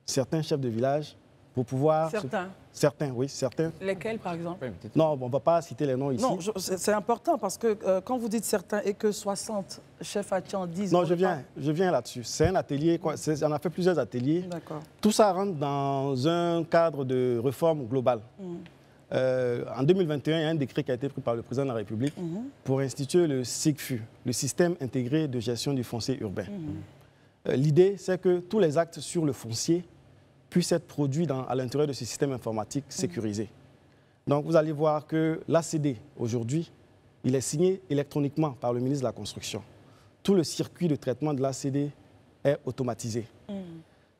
certains chefs de village pour pouvoir... Certains. Certains, oui, certains. Lesquels, par exemple? Non, on ne va pas citer les noms ici. Non, c'est important parce que quand vous dites certains et que 60 chefs Hatian disent... Non, je viens là-dessus. C'est un atelier, on a fait plusieurs ateliers. D'accord. Tout ça rentre dans un cadre de réforme globale. En 2021, il y a un décret qui a été pris par le président de la République pour instituer le SIGFU, le système intégré de gestion du foncier urbain. L'idée, c'est que tous les actes sur le foncier puissent être produits à l'intérieur de ce système informatique sécurisé. Donc, vous allez voir que l'ACD, aujourd'hui, il est signé électroniquement par le ministre de la Construction. Tout le circuit de traitement de l'ACD est automatisé.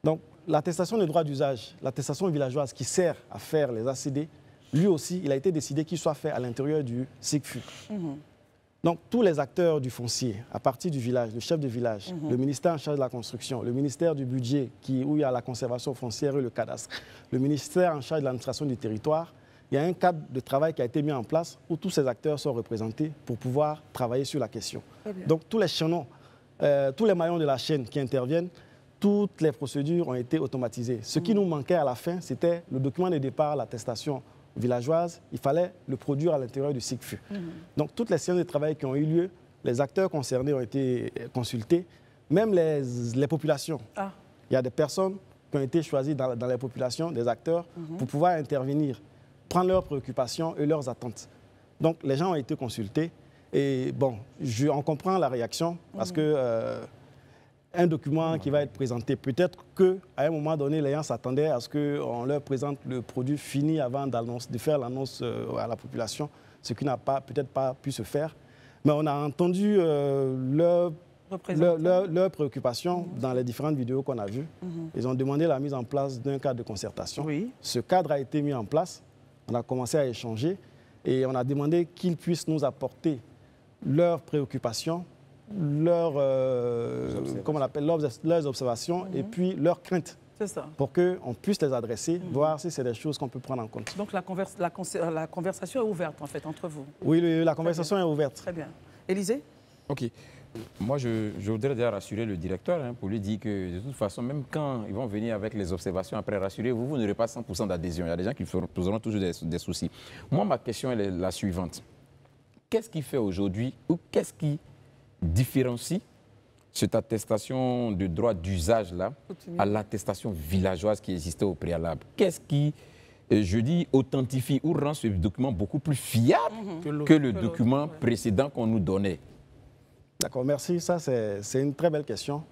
Donc, l'attestation de droit d'usage, l'attestation villageoise qui sert à faire les ACD, lui aussi, il a été décidé qu'il soit fait à l'intérieur du SIGFU. Donc, tous les acteurs du foncier, à partir du village, le chef de village, le ministère en charge de la construction, le ministère du budget, où il y a la conservation foncière et le cadastre, le ministère en charge de l'administration du territoire, il y a un cadre de travail qui a été mis en place où tous ces acteurs sont représentés pour pouvoir travailler sur la question. Donc, tous les chaînons, tous les maillons de la chaîne qui interviennent, toutes les procédures ont été automatisées. Ce qui nous manquait à la fin, c'était le document de départ, l'attestation villageoise, il fallait le produire à l'intérieur du SIGFU. Donc, toutes les séances de travail qui ont eu lieu, les acteurs concernés ont été consultés, même les populations. Il y a des personnes qui ont été choisies dans les populations, des acteurs, pour pouvoir intervenir, prendre leurs préoccupations et leurs attentes. Donc, les gens ont été consultés et bon, on comprend la réaction parce que un document qui va être présenté, peut-être qu'à un moment donné, les gens s'attendaient à ce qu'on leur présente le produit fini avant de faire l'annonce à la population, ce qui n'a peut-être pas pu se faire. Mais on a entendu leurs préoccupations dans les différentes vidéos qu'on a vues. Ils ont demandé la mise en place d'un cadre de concertation. Ce cadre a été mis en place. On a commencé à échanger et on a demandé qu'ils puissent nous apporter leurs préoccupations, leurs observations et puis leurs craintes. C'est ça. Pour qu'on puisse les adresser, voir si c'est des choses qu'on peut prendre en compte. Donc la conversation est ouverte en fait entre vous? Oui, la conversation est ouverte. Très bien. Élisée? Ok. Moi, je voudrais déjà rassurer le directeur pour lui dire que de toute façon, même quand ils vont venir avec les observations après rassurer, vous n'aurez pas 100% d'adhésion. Il y a des gens qui poseront toujours des soucis. Moi, ma question est la suivante. Qu'est-ce qui fait aujourd'hui ou qu'est-ce qui différencie cette attestation de droit d'usage-là à l'attestation villageoise qui existait au préalable? Qu'est-ce qui, je dis, authentifie ou rend ce document beaucoup plus fiable que le document précédent qu'on nous donnait? D'accord, merci. Ça, c'est une très belle question.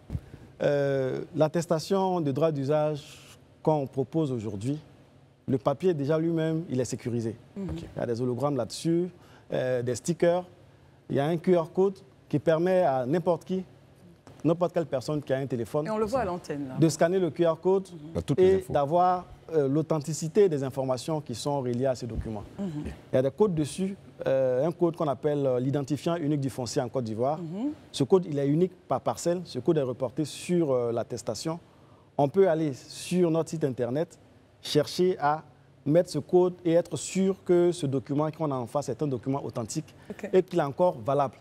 L'attestation de droit d'usage qu'on propose aujourd'hui, le papier déjà lui-même, il est sécurisé. Il y a des hologrammes là-dessus, des stickers. Il y a un QR code qui permet à n'importe quelle personne qui a un téléphone, et on le voit à l'antenne, de scanner le QR code et d'avoir l'authenticité des informations qui sont reliées à ces documents. Il y a des codes dessus, un code qu'on appelle l'identifiant unique du foncier en Côte d'Ivoire. Ce code, il est unique par parcelle. Ce code est reporté sur l'attestation. On peut aller sur notre site internet, chercher à mettre ce code et être sûr que ce document qu'on a en face est un document authentique et qu'il est encore valable.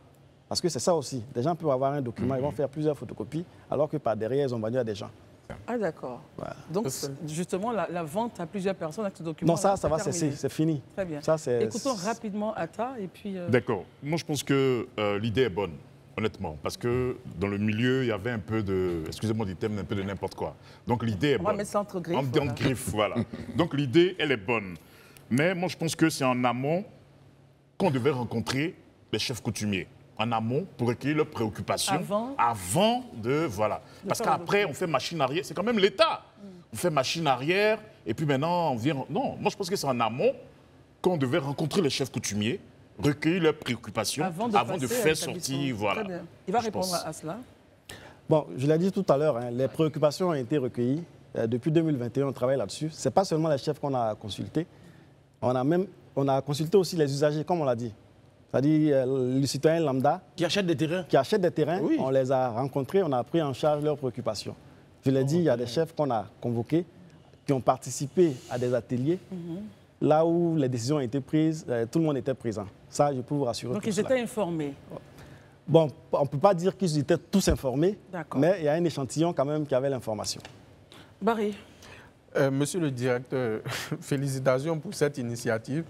Parce que c'est ça aussi. Des gens peuvent avoir un document, ils vont faire plusieurs photocopies, alors que par derrière, ils ont vendu à des gens. Ah d'accord. Voilà. Donc justement, la vente à plusieurs personnes avec ce document... Non, ça va cesser, c'est fini. Très bien. Ça, écoutons rapidement Atta et puis... D'accord. Moi, je pense que l'idée est bonne, honnêtement, parce que dans le milieu, il y avait un peu de, excusez-moi du terme, un peu de n'importe quoi. Donc l'idée est bonne. On va mettre ça entre griffes. Entre griffes, voilà. Donc l'idée, elle est bonne. Mais moi, je pense que c'est en amont qu'on devait rencontrer les chefs coutumiers. En amont, pour recueillir leurs préoccupations. Avant de... Voilà. Parce qu'après, on fait machine arrière. C'est quand même l'État. On fait machine arrière, et puis maintenant, on vient... Non, moi, je pense que c'est en amont qu'on devait rencontrer les chefs coutumiers, recueillir leurs préoccupations avant de faire sortir... Voilà. Très bien. Il va répondre à cela. Bon, je l'ai dit tout à l'heure, les préoccupations ont été recueillies. Depuis 2021, on travaille là-dessus. Ce n'est pas seulement les chefs qu'on a consultés. On on a consulté aussi les usagers, comme on l'a dit. C'est-à-dire le citoyen lambda Qui achètent des terrains. qui achètent des terrains, Oui. on les a rencontrés, on a pris en charge leurs préoccupations. Je l'ai dit, il y a des chefs qu'on a convoqués, qui ont participé à des ateliers, là où les décisions ont été prises, tout le monde était présent. Ça, je peux vous rassurer. Donc pour ils cela. étaient informés. Bon, on ne peut pas dire qu'ils étaient tous informés, D'accord. mais il y a un échantillon quand même qui avait l'information. Barry, Monsieur le directeur, félicitations pour cette initiative.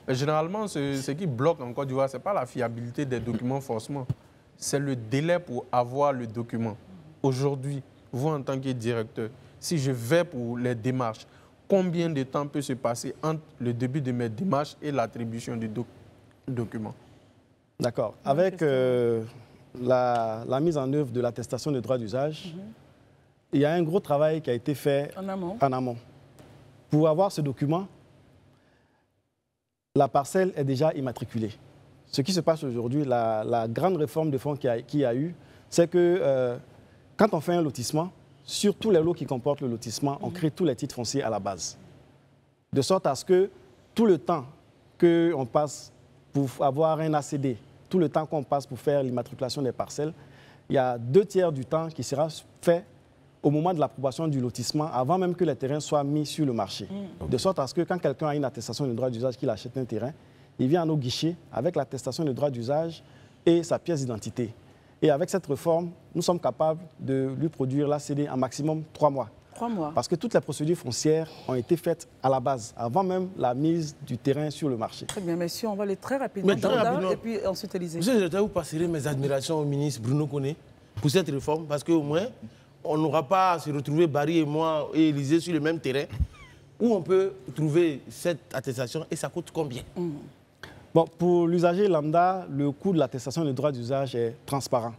Généralement, ce qui bloque en Côte d'Ivoire, ce n'est pas la fiabilité des documents forcément, c'est le délai pour avoir le document. Aujourd'hui, vous en tant que directeur, si je vais pour les démarches, combien de temps peut se passer entre le début de mes démarches et l'attribution du document? D'accord. Avec la mise en œuvre de l'attestation de droit d'usage, il y a un gros travail qui a été fait en amont. en amont. Pour avoir ce document, la parcelle est déjà immatriculée. Ce qui se passe aujourd'hui, la grande réforme de fonds qu'il y a eu, c'est que quand on fait un lotissement, sur tous les lots qui comportent le lotissement, on crée tous les titres fonciers à la base. De sorte à ce que tout le temps qu'on passe pour avoir un ACD, tout le temps qu'on passe pour faire l'immatriculation des parcelles, il y a 2/3 du temps qui sera fait au moment de l'approbation du lotissement, avant même que les terrains soient mis sur le marché. De sorte à ce que quand quelqu'un a une attestation de droit d'usage qu'il achète un terrain, il vient à nos guichets avec l'attestation de droit d'usage et sa pièce d'identité. Et avec cette réforme, nous sommes capables de lui produire l'ACD en maximum 3 mois. 3 mois. Parce que toutes les procédures foncières ont été faites à la base, avant même la mise du terrain sur le marché. Très bien, messieurs, on va aller très rapidement. Mais très Jordan, rapidement. et puis ensuite Élisée. Monsieur le directeur, vous passerez mes admirations au ministre Bruno Koné pour cette réforme, parce qu'au moins, on n'aura pas à se retrouver, Barry et moi, et Élisée, sur le même terrain, où on peut trouver cette attestation et ça coûte combien? Bon, pour l'usager lambda, le coût de l'attestation de droit d'usage est transparent.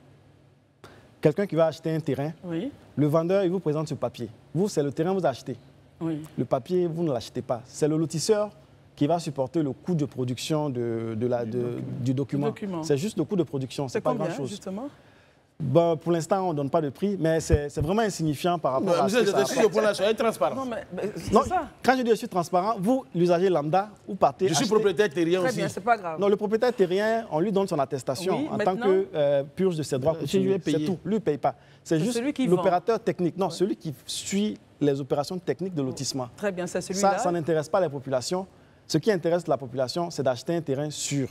Quelqu'un qui va acheter un terrain, Oui, le vendeur, il vous présente ce papier. Vous, c'est le terrain que vous achetez. oui. Le papier, vous ne l'achetez pas. C'est le lotisseur qui va supporter le coût de production du document. C'est juste le coût de production, C'est c'est pas combien, grand-chose. justement? Bon, pour l'instant, on ne donne pas de prix, mais c'est vraiment insignifiant par rapport à ce Monsieur le que ça directeur, sur apporte. ce point-là, soyez transparent. Non, mais c'est Non, ça. quand je dis je suis transparent, vous, l'usager lambda, vous partez Je suis acheter- propriétaire terrien Très aussi. bien, c'est pas grave. Non, le propriétaire terrien, on lui donne son attestation Oui, en tant maintenant, que purge de ses droits lui coutumiers. est payé. C'est tout. Lui ne paye pas. C'est C'est juste celui qui vend. l'opérateur technique. Non, celui qui suit les opérations techniques de lotissement. Très bien, c'est celui-là. Ça n'intéresse pas les populations. Ce qui intéresse la population, c'est d'acheter un terrain sûr.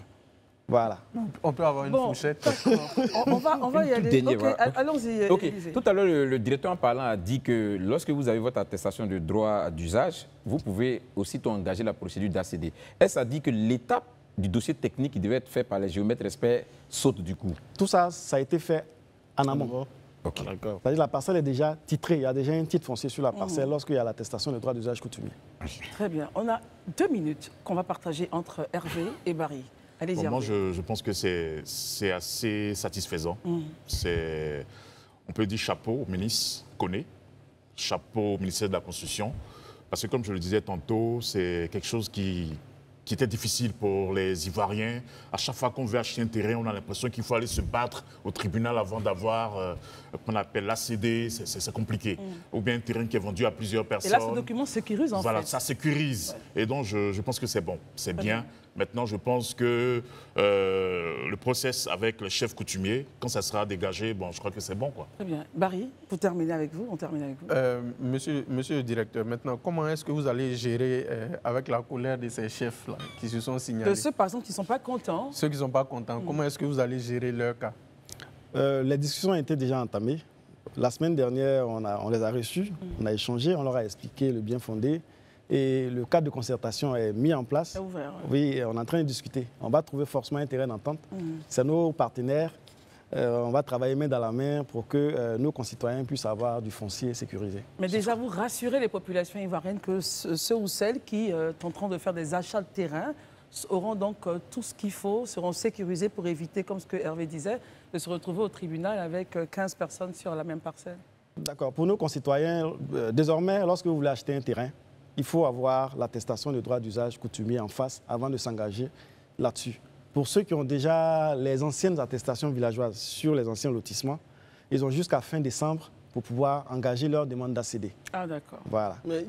Voilà. On peut avoir une Bon, fourchette. d'accord. On va y Toute aller. dernière, Ok, voilà. allons-y, Ok, Élisée. tout à l'heure, le directeur en parlant a dit que lorsque vous avez votre attestation de droit d'usage, vous pouvez aussitôt engager la procédure d'ACD. Est-ce à dire que l'étape du dossier technique qui devait être fait par les géomètres experts saute du coup? Tout ça, ça a été fait en amont. Ok. D'accord. C'est-à-dire la parcelle est déjà titrée. Il y a déjà un titre foncier sur la parcelle lorsqu'il y a l'attestation de droit d'usage coutumier. Très bien. On a 2 minutes qu'on va partager entre Hervé et Barry. Allez-y, Bon, moi, Hervé. je pense que c'est assez satisfaisant. On peut dire chapeau au ministre Koné, chapeau au ministère de la Construction, parce que comme je le disais tantôt, c'est quelque chose qui était difficile pour les Ivoiriens. À chaque fois qu'on veut acheter un terrain, on a l'impression qu'il faut aller se battre au tribunal avant d'avoir ce qu'on appelle l'ACD, c'est compliqué. Ou bien un terrain qui est vendu à plusieurs Et personnes. là, ce document sécurise en Voilà, fait. ça sécurise. Et donc, je pense que c'est bon, c'est bien. Maintenant, je pense que le process avec le chef coutumier, quand ça sera dégagé, bon, je crois que c'est bon, quoi. Très bien. Barry, vous terminez avec vous, on termine avec vous. Monsieur le directeur, maintenant, comment est-ce que vous allez gérer avec la colère de ces chefs-là qui se sont signalés? De ceux, par exemple, qui ne sont pas contents. Ceux qui ne sont pas contents, comment est-ce que vous allez gérer leur cas? Les discussions ont été déjà entamées. La semaine dernière, on les a reçus, on a échangé, on leur a expliqué le bien fondé. Et le cadre de concertation est mis en place. C'est ouvert. Oui, on est en train de discuter. On va trouver forcément un terrain d'entente. C'est nos partenaires. On va travailler main dans la main pour que nos concitoyens puissent avoir du foncier sécurisé. Mais déjà, vous rassurez les populations ivoiriennes que ceux ou celles qui tenteront de faire des achats de terrain auront donc tout ce qu'il faut, seront sécurisés pour éviter, comme ce que Hervé disait, de se retrouver au tribunal avec 15 personnes sur la même parcelle. D'accord. Pour nos concitoyens, désormais, lorsque vous voulez acheter un terrain, il faut avoir l'attestation de droit d'usage coutumier en face avant de s'engager là-dessus. Pour ceux qui ont déjà les anciennes attestations villageoises sur les anciens lotissements, ils ont jusqu'à fin décembre pour pouvoir engager leur demande d'ACD. Ah, d'accord. Voilà. Mais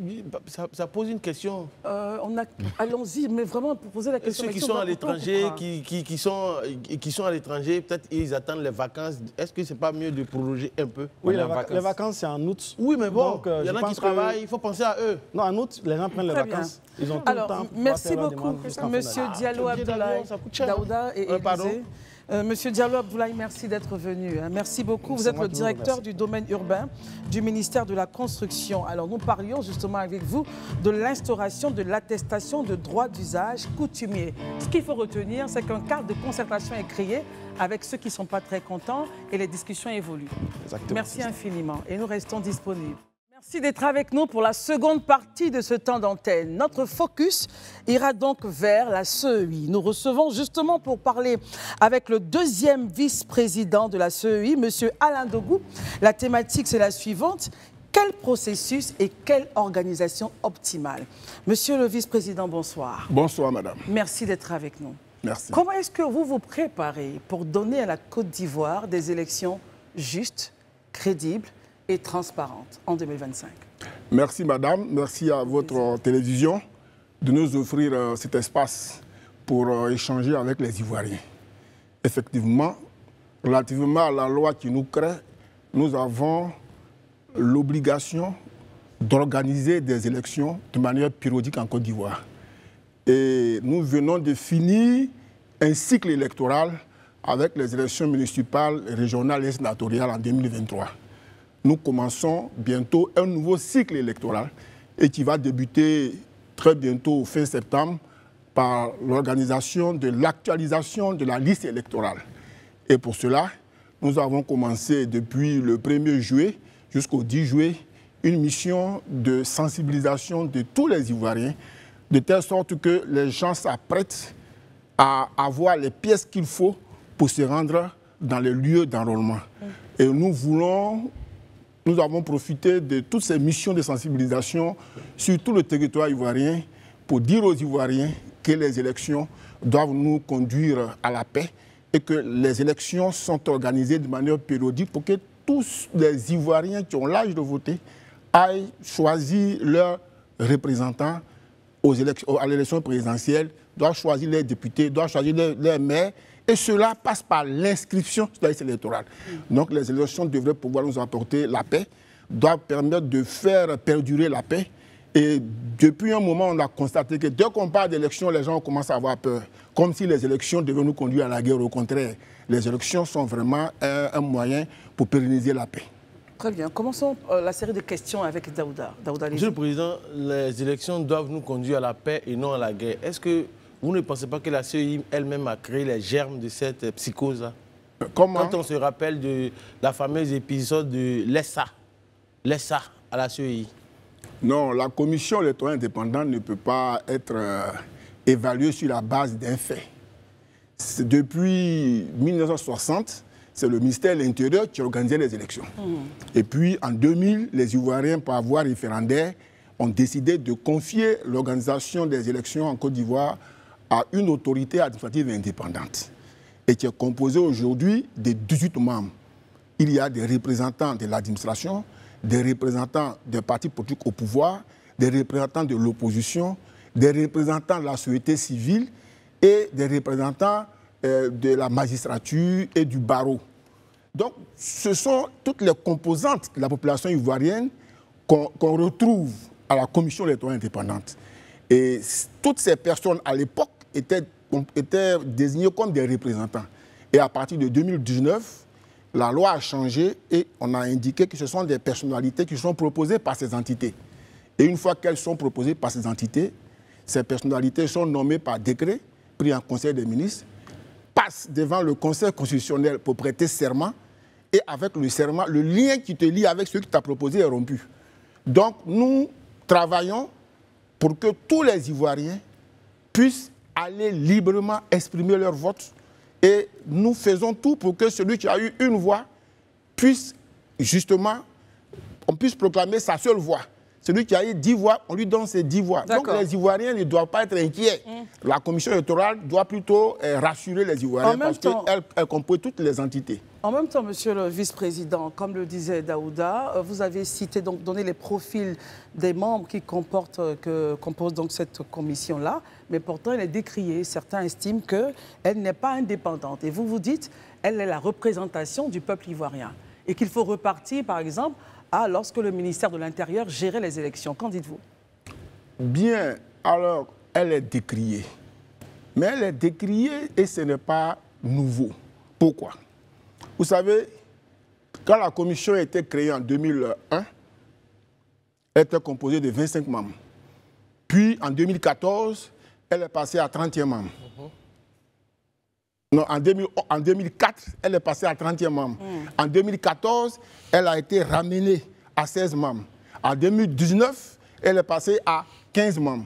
ça pose une question. Allons-y, mais vraiment pour poser la question. Ceux qui sont à l'étranger, qui sont à l'étranger, peut-être ils attendent les vacances. Est-ce que c'est pas mieux de prolonger un peu? Oui, les vacances, c'est en août. Oui, mais bon, donc, il y en a qui travaillent, il faut penser à eux. Non, en août, les gens prennent les vacances. Ils ont tout le temps. Merci beaucoup, Monsieur Diallo Abdoulaye Daouda et Élysée. Monsieur Diallo Abdoulaye, merci d'être venu. Merci beaucoup. Vous êtes le directeur du domaine urbain du ministère de la Construction. Alors, nous parlions justement avec vous de l'instauration de l'attestation de droit d'usage coutumier. Ce qu'il faut retenir, c'est qu'un cadre de concertation est créé avec ceux qui ne sont pas très contents et les discussions évoluent. Exactement. Merci infiniment et nous restons disponibles. Merci d'être avec nous pour la seconde partie de ce temps d'antenne. Notre focus ira donc vers la CEI. Nous recevons justement pour parler avec le deuxième vice-président de la CEI, M. Alain Dogou. La thématique, c'est la suivante. Quel processus et quelle organisation optimale? Monsieur le vice-président, bonsoir. Bonsoir, madame. Merci d'être avec nous. Merci. Comment est-ce que vous vous préparez pour donner à la Côte d'Ivoire des élections justes, crédibles et transparente en 2025. Merci madame, merci à votre télévision de nous offrir cet espace pour échanger avec les Ivoiriens. Effectivement, relativement à la loi qui nous crée, nous avons l'obligation d'organiser des élections de manière périodique en Côte d'Ivoire. Et nous venons de finir un cycle électoral avec les élections municipales, régionales et sénatoriales en 2023. Nous commençons bientôt un nouveau cycle électoral et qui va débuter très bientôt, fin septembre, par l'organisation de l'actualisation de la liste électorale. Et pour cela, nous avons commencé depuis le 1er juillet jusqu'au 10 juillet une mission de sensibilisation de tous les Ivoiriens, de telle sorte que les gens s'apprêtent à avoir les pièces qu'il faut pour se rendre dans les lieux d'enrôlement. Et nous avons profité de toutes ces missions de sensibilisation sur tout le territoire ivoirien pour dire aux Ivoiriens que les élections doivent nous conduire à la paix et que les élections sont organisées de manière périodique pour que tous les Ivoiriens qui ont l'âge de voter aillent choisir leurs représentants à l'élection présidentielle, doivent choisir les députés, doivent choisir les maires. Et cela passe par l'inscription sur la liste électorale. Donc les élections devraient pouvoir nous apporter la paix, doivent permettre de faire perdurer la paix. Et depuis un moment, on a constaté que dès qu'on parle d'élections, les gens commencent à avoir peur. Comme si les élections devaient nous conduire à la guerre. Au contraire, les élections sont vraiment un moyen pour pérenniser la paix. Très bien. Commençons la série de questions avec Daouda. Monsieur le Président, les élections doivent nous conduire à la paix et non à la guerre. Est-ce que vous ne pensez pas que la CEI elle-même a créé les germes de cette psychose-là? Comment? Quand on se rappelle de la fameuse épisode de l'ESA à la CEI. Non, la commission électorale indépendante ne peut pas être évaluée sur la base d'un fait. Depuis 1960, c'est le ministère de l'Intérieur qui organisait les élections. Et puis en 2000, les Ivoiriens, par voie référendaire, ont décidé de confier l'organisation des élections en Côte d'Ivoire à une autorité administrative indépendante et qui est composée aujourd'hui de 18 membres. Il y a des représentants de l'administration, des représentants des partis politiques au pouvoir, des représentants de l'opposition, des représentants de la société civile et des représentants de la magistrature et du barreau. Donc, ce sont toutes les composantes de la population ivoirienne qu'on retrouve à la commission électorale indépendante. Et toutes ces personnes, à l'époque, étaient désignées comme des représentants. Et à partir de 2019, la loi a changé et on a indiqué que ce sont des personnalités qui sont proposées par ces entités. Et une fois qu'elles sont proposées par ces entités, ces personnalités sont nommées par décret, pris en Conseil des ministres, passent devant le Conseil constitutionnel pour prêter serment, et avec le serment, le lien qui te lie avec celui qui t'a proposé est rompu. Donc nous travaillons pour que tous les Ivoiriens puissent aller librement exprimer leur vote, et nous faisons tout pour que celui qui a eu une voix puisse justement, on puisse proclamer sa seule voix. Celui qui a eu 10 voix, on lui donne ses 10 voix. Donc les Ivoiriens ne doivent pas être inquiets. La commission électorale doit plutôt rassurer les Ivoiriens parce qu'elle compose toutes les entités. En même temps, monsieur le vice-président, comme le disait Daouda, vous avez cité, donc donné les profils des membres qui composent donc cette commission-là, mais pourtant elle est décriée. Certains estiment qu'elle n'est pas indépendante. Et vous vous dites, elle est la représentation du peuple ivoirien. Et qu'il faut repartir, par exemple, lorsque le ministère de l'Intérieur gérait les élections. Qu'en dites-vous? Bien, alors, elle est décriée. Mais elle est décriée et ce n'est pas nouveau. Pourquoi? Vous savez, quand la commission a été créée en 2001, elle était composée de 25 membres. Puis, en 2014, elle est passée à 30e membre. Non, en 2004, elle est passée à 30e membre. En 2014, elle a été ramenée à 16 membres. En 2019, elle est passée à 15 membres.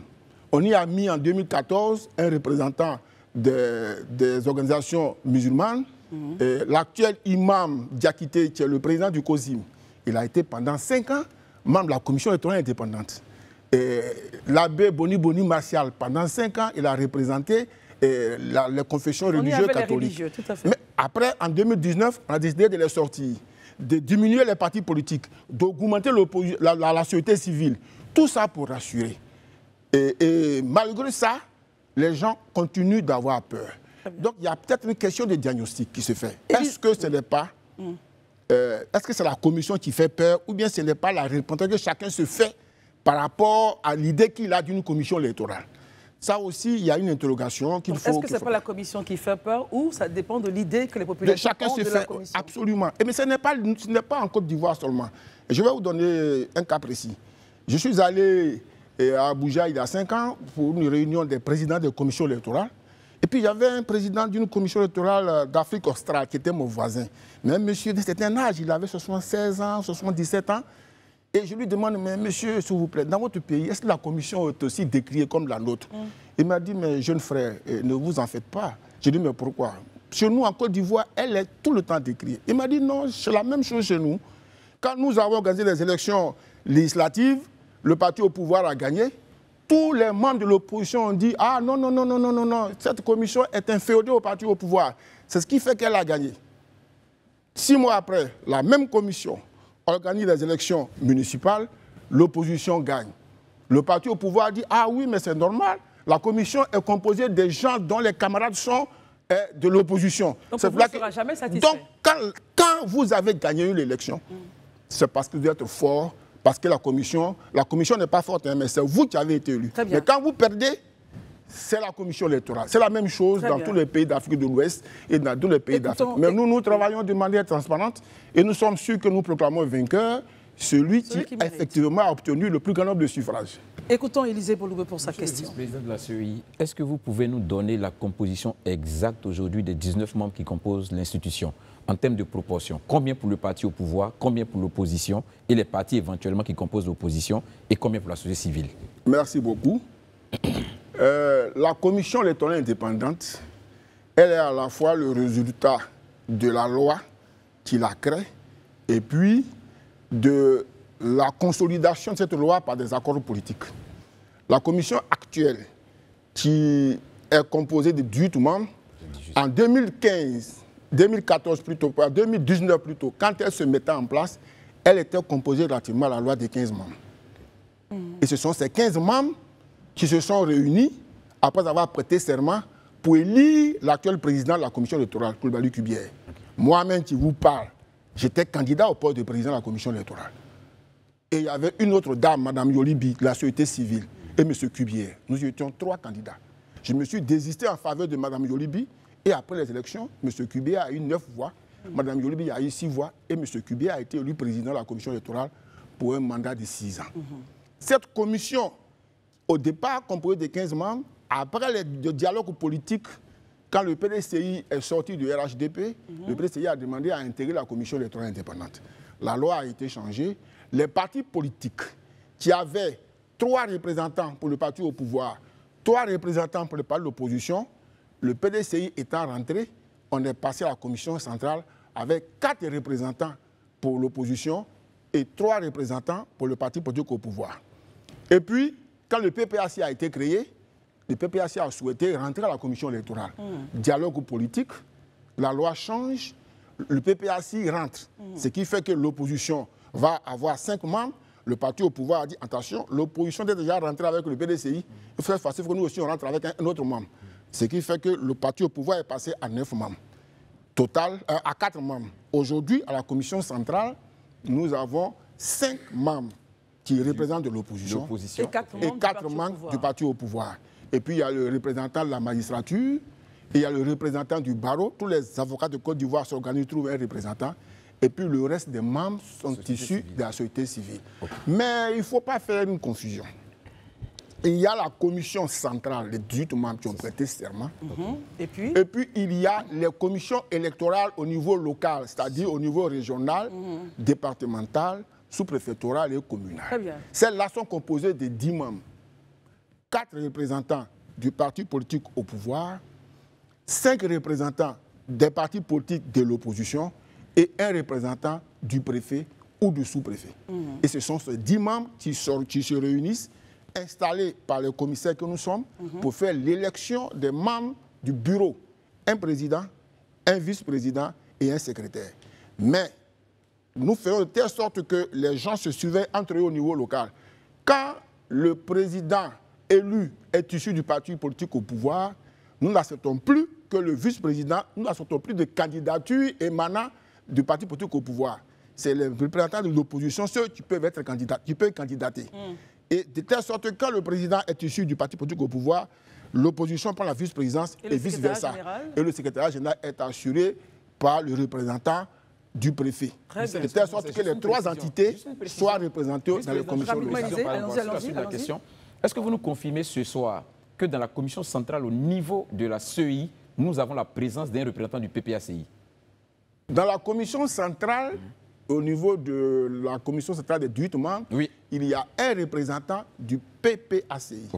On y a mis en 2014 un représentant des organisations musulmanes. L'actuel imam Diakité, qui est le président du COSIM, il a été pendant 5 ans membre de la commission électorale indépendante. L'abbé Boni Martial, pendant 5 ans, il a représenté les confessions religieuses catholiques. Mais après, en 2019, on a décidé de les sortir, de diminuer les partis politiques, d'augmenter la société civile. Tout ça pour rassurer. Et malgré ça, les gens continuent d'avoir peur. Donc, il y a peut-être une question de diagnostic qui se fait. Est-ce que ce n'est pas... est-ce que c'est la commission qui fait peur ou bien ce n'est pas la représentation que chacun se fait par rapport à l'idée qu'il a d'une commission électorale? Ça aussi, il y a une interrogation qu'il faut... Est-ce que ce n'est pas la commission qui fait peur ou ça dépend de l'idée que les populations ont de la commission? Absolument. Mais ce n'est pas en Côte d'Ivoire seulement. Et je vais vous donner un cas précis. Je suis allé à Abuja il y a 5 ans pour une réunion des présidents des commissions électorales. Et puis, il y avait un président d'une commission électorale d'Afrique australe qui était mon voisin. Mais monsieur de certain âge, il avait 76 ans, 77 ans. Et je lui demande, mais monsieur, s'il vous plaît, dans votre pays, est-ce que la commission est aussi décriée comme la nôtre? Il m'a dit, mais jeune frère, ne vous en faites pas. J'ai dit, mais pourquoi? Chez nous, en Côte d'Ivoire, elle est tout le temps décriée. Il m'a dit, non, c'est la même chose chez nous. Quand nous avons organisé les élections législatives, le parti au pouvoir a gagné. Tous les membres de l'opposition ont dit « Ah non, non, non, non, non, non, non, cette commission est inféodée au parti au pouvoir. » C'est ce qui fait qu'elle a gagné. 6 mois après, la même commission organise les élections municipales, l'opposition gagne. Le parti au pouvoir dit « Ah oui, mais c'est normal, la commission est composée des gens dont les camarades sont de l'opposition. » Donc vous ne serez jamais satisfait. Donc quand vous avez gagné l'élection, c'est parce que vous êtes fort. Parce que la commission n'est pas forte, hein, mais c'est vous qui avez été élu. Mais quand vous perdez, c'est la commission électorale. C'est la même chose dans tous les pays d'Afrique de l'Ouest et dans tous les pays d'Afrique. Mais nous travaillons de manière transparente et nous sommes sûrs que nous proclamons vainqueur celui qui effectivement a obtenu le plus grand nombre de suffrages. Écoutons Élisée Boloubé pour sa question. Président de la CEI, est-ce que vous pouvez nous donner la composition exacte aujourd'hui des 19 membres qui composent l'institution en termes de proportion? Combien pour le parti au pouvoir, combien pour l'opposition et les partis éventuellement qui composent l'opposition et combien pour la société civile? Merci beaucoup. La commission électorale indépendante, elle est à la fois le résultat de la loi qui la crée et puis de la consolidation de cette loi par des accords politiques. La commission actuelle, qui est composée de 18 membres, en 2014 plutôt, 2019 plutôt, quand elle se mettait en place, elle était composée relativement à la loi des 15 membres. Et ce sont ces 15 membres qui se sont réunis après avoir prêté serment pour élire l'actuel président de la commission électorale, Coulibaly Kubiaye. Moi-même qui vous parle, j'étais candidat au poste de président de la commission électorale. Et il y avait une autre dame, Mme Yolibi, de la société civile, et M. Kubiaye. Nous étions 3 candidats. Je me suis désisté en faveur de Mme Yolibi, et après les élections, M. Kubiaye a eu 9 voix, Mme Yolibi a eu 6 voix, et M. Kubiaye a été élu président de la commission électorale pour un mandat de 6 ans. Cette commission, au départ composée de 15 membres, après le dialogue politique, quand le PDCI est sorti du RHDP, le PDCI a demandé à intégrer la commission électorale indépendante. La loi a été changée. Les partis politiques qui avaient 3 représentants pour le parti au pouvoir, 3 représentants pour le parti de l'opposition, le PDCI étant rentré, on est passé à la commission centrale avec 4 représentants pour l'opposition et 3 représentants pour le parti politique au pouvoir. Et puis, quand le PPAC a été créé, le PPAC a souhaité rentrer à la commission électorale. Dialogue politique, la loi change, le PPAC rentre. Ce qui fait que l'opposition va avoir 5 membres. Le parti au pouvoir a dit, attention, l'opposition est déjà rentrée avec le PDCI. Il faut faire que nous aussi on rentre avec un autre membre. Ce qui fait que le parti au pouvoir est passé à 9 membres. Total, à 4 membres. Aujourd'hui, à la commission centrale, nous avons 5 membres qui représentent de l'opposition et 4 membres du parti au pouvoir. Et puis il y a le représentant de la magistrature, et il y a le représentant du barreau. Tous les avocats de Côte d'Ivoire s'organisent, trouvent un représentant. Et puis le reste des membres sont issus de la société civile. Okay. Mais il ne faut pas faire une confusion. Il y a la commission centrale, les 18 membres qui ont prêté serment. Et puis il y a les commissions électorales au niveau local, c'est-à-dire au niveau régional, départemental, sous-préfectoral et communal. Celles-là sont composées de 10 membres. 4 représentants du parti politique au pouvoir, 5 représentants des partis politiques de l'opposition et 1 représentant du préfet ou du sous-préfet. Et ce sont ces 10 membres qui se réunissent, installés par le commissaire que nous sommes, pour faire l'élection des membres du bureau. Un président, un vice-président et un secrétaire. Mais nous faisons de telle sorte que les gens se surveillent entre eux au niveau local. Quand le président élu est issu du parti politique au pouvoir, nous n'acceptons plus que le vice-président, nous n'acceptons plus de candidature émanant du parti politique au pouvoir. C'est les représentants de l'opposition, ceux qui peuvent être candidats, qui peuvent candidater. Et de telle sorte que quand le président est issu du parti politique au pouvoir, l'opposition prend la vice-présidence et vice-versa. Et le secrétariat général est assuré par le représentant du préfet. De telle sorte que les 3 entités soient représentées dans les commissions locales. Est-ce que vous nous confirmez ce soir que dans la commission centrale au niveau de la CEI, nous avons la présence d'un représentant du PPACI? Dans la commission centrale, au niveau de la commission centrale des 18 membres, il y a un représentant du PPACI.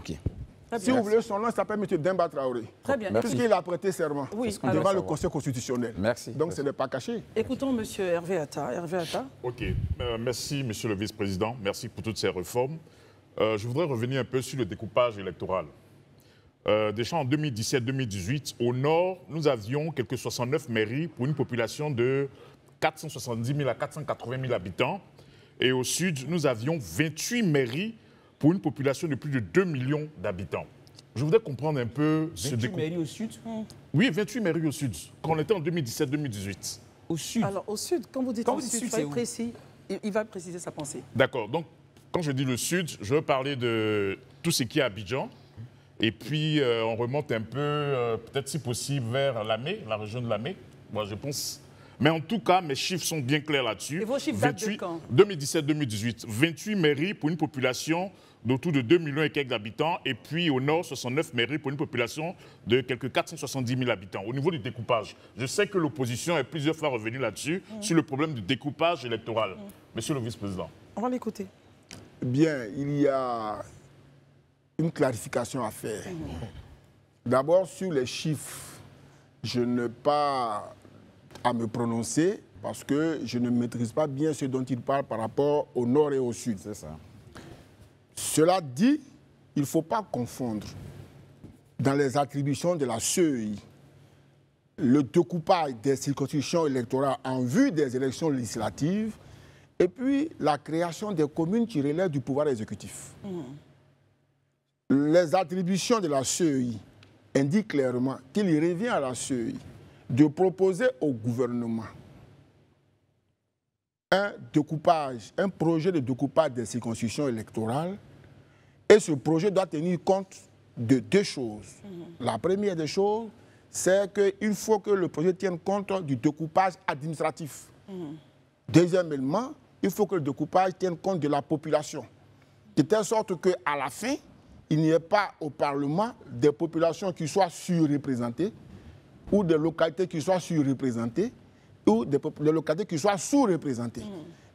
Si vous voulez son nom, il s'appelle M. Demba Traoré. Très bien. Puisqu'il a prêté serment devant le Conseil constitutionnel. Merci. Donc ce n'est pas caché. Écoutons M. Hervé Atta. OK. Merci, M. le vice-président. Merci pour toutes ces réformes. Je voudrais revenir un peu sur le découpage électoral. Déjà en 2017-2018, au nord, nous avions quelques 69 mairies pour une population de 470 000 à 480 000 habitants. Et au sud, nous avions 28 mairies pour une population de plus de 2 millions d'habitants. Je voudrais comprendre un peu ce découpage. 28 mairies au sud? Oui, 28 mairies au sud, quand on était en 2017-2018. Au sud? Alors au sud, quand vous dites au sud, soyez précis. Il va préciser sa pensée. D'accord. Donc, quand je dis le sud, je veux parler de tout ce qui est Abidjan. Et puis, on remonte un peu, peut-être si possible, vers Lamé, la région de Lamé. Moi, je pense. Mais en tout cas, mes chiffres sont bien clairs là-dessus. Et vos chiffres datent de quand? 2017-2018. 28 mairies pour une population d'autour de 2 millions et quelques d'habitants. Et puis, au nord, 69 mairies pour une population de quelques 470 000 habitants. Au niveau du découpage, je sais que l'opposition est plusieurs fois revenue là-dessus, sur le problème du découpage électoral. Monsieur le vice-président. On va l'écouter. Bien, il y a une clarification à faire. D'abord, sur les chiffres, je n'ai pas à me prononcer parce que je ne maîtrise pas bien ce dont il parle par rapport au nord et au sud. C'est ça. Cela dit, il ne faut pas confondre dans les attributions de la CEI le découpage des circonscriptions électorales en vue des élections législatives et puis la création des communes qui relèvent du pouvoir exécutif. Les attributions de la CEI indiquent clairement qu'il revient à la CEI de proposer au gouvernement un découpage, un projet de découpage des circonscriptions électorales. Et ce projet doit tenir compte de 2 choses. La première des choses, c'est qu'il faut que le projet tienne compte du découpage administratif. Deuxièmement, il faut que le découpage tienne compte de la population. De telle sorte qu'à la fin, il n'y ait pas au Parlement des populations qui soient surreprésentées ou des localités qui soient surreprésentées ou des localités qui soient sous-représentées.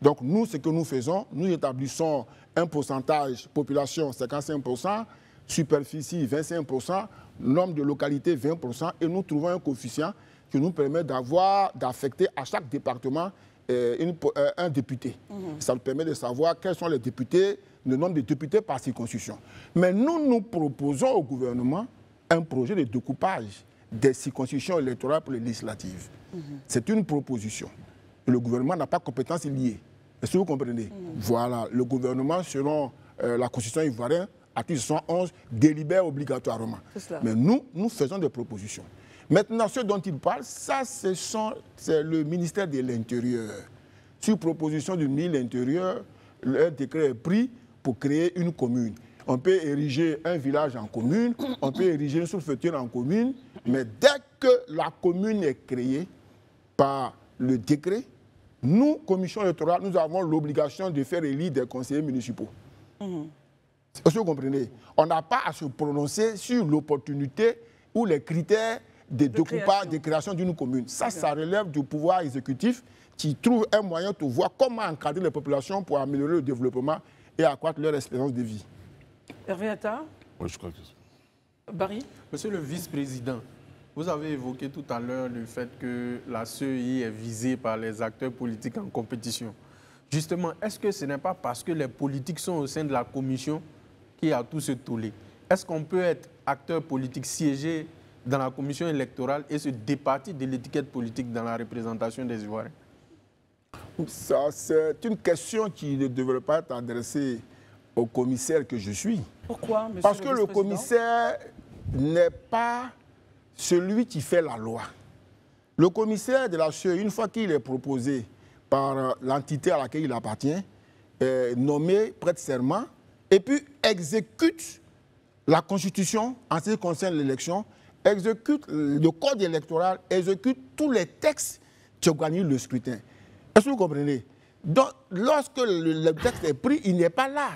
Donc nous, ce que nous faisons, nous établissons un pourcentage population 55%, superficie 25%, nombre de localités 20%, et nous trouvons un coefficient qui nous permet d'affecter à chaque département un député. Ça nous permet de savoir quels sont les députés le nombre de députés par circonscription. Mais nous proposons au gouvernement un projet de découpage des circonscriptions électorales pour les législatives. C'est une proposition. Le gouvernement n'a pas compétence liée. Est-ce que vous comprenez? Voilà, le gouvernement, selon la Constitution ivoirienne, article 111, délibère obligatoirement. Mais nous faisons des propositions. Maintenant, ce dont il parle, ça, c'est le ministère de l'Intérieur. Sur proposition du ministre de l'Intérieur, un décret est pris pour créer une commune. On peut ériger un village en commune, on peut ériger une sous-préfecture en commune, mais dès que la commune est créée par le décret, nous, commission électorale, nous avons l'obligation de faire élire des conseillers municipaux. Est-ce que vous comprenez? On n'a pas à se prononcer sur l'opportunité ou les critères de découpage, de création d'une commune. Ça relève du pouvoir exécutif qui trouve un moyen de voir comment encadrer les populations pour améliorer le développement et accroître leur espérance de vie. Hervé Attah? Oui, je crois que Barry? Monsieur le vice-président, vous avez évoqué tout à l'heure le fait que la CEI est visée par les acteurs politiques en compétition. Justement, est-ce que ce n'est pas parce que les politiques sont au sein de la commission qu'il y a tout ce tollé? Est-ce qu'on peut être acteur politique siégé dans la commission électorale et se départir de l'étiquette politique dans la représentation des Ivoiriens? Ça, c'est une question qui ne devrait pas être adressée au commissaire que je suis. Pourquoi, monsieur Parce que le le commissaire n'est pas celui qui fait la loi. Le commissaire de la CEI, une fois qu'il est proposé par l'entité à laquelle il appartient, est nommé, prête serment, et puis exécute la Constitution en ce qui concerne l'élection, exécute le code électoral, exécute tous les textes qui organisent le scrutin. Est-ce que vous comprenez? Donc, lorsque le texte est pris, il n'est pas là.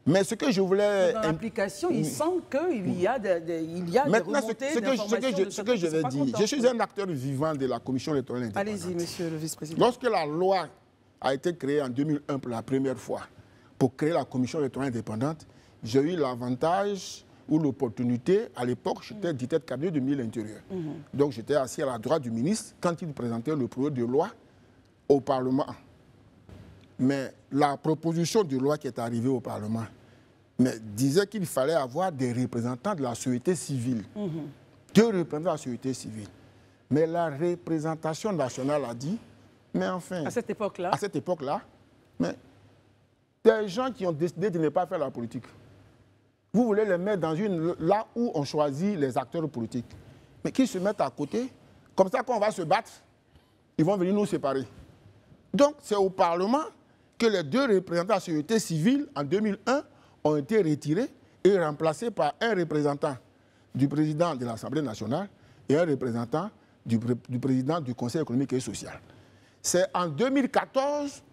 Mais ce que je voulais... Dans l'application, il semble qu'il y a des remontées d'informations. Ce que je vais dire, je suis un acteur vivant de la Commission électorale indépendante. Allez-y, monsieur le vice-président. Lorsque la loi a été créée en 2001 pour la première fois, pour créer la Commission électorale indépendante, j'ai eu l'avantage ou l'opportunité, à l'époque, j'étais directeur de cabinet du ministre de l'Intérieur. Donc j'étais assis à la droite du ministre quand il présentait le projet de loi au Parlement. Mais la proposition de loi qui est arrivée au Parlement disait qu'il fallait avoir des représentants de la société civile. 2 représentants de la société civile. Mais la représentation nationale a dit, mais enfin... À cette époque-là? À cette époque-là, mais des gens qui ont décidé de ne pas faire la politique. Vous voulez les mettre dans là où on choisit les acteurs politiques. Mais qu'ils se mettent à côté, comme ça quand on va se battre, ils vont venir nous séparer. Donc c'est au Parlement que les 2 représentants de la société civile, en 2001, ont été retirés et remplacés par un représentant du président de l'Assemblée nationale et un représentant du président du Conseil économique et social. C'est en 2014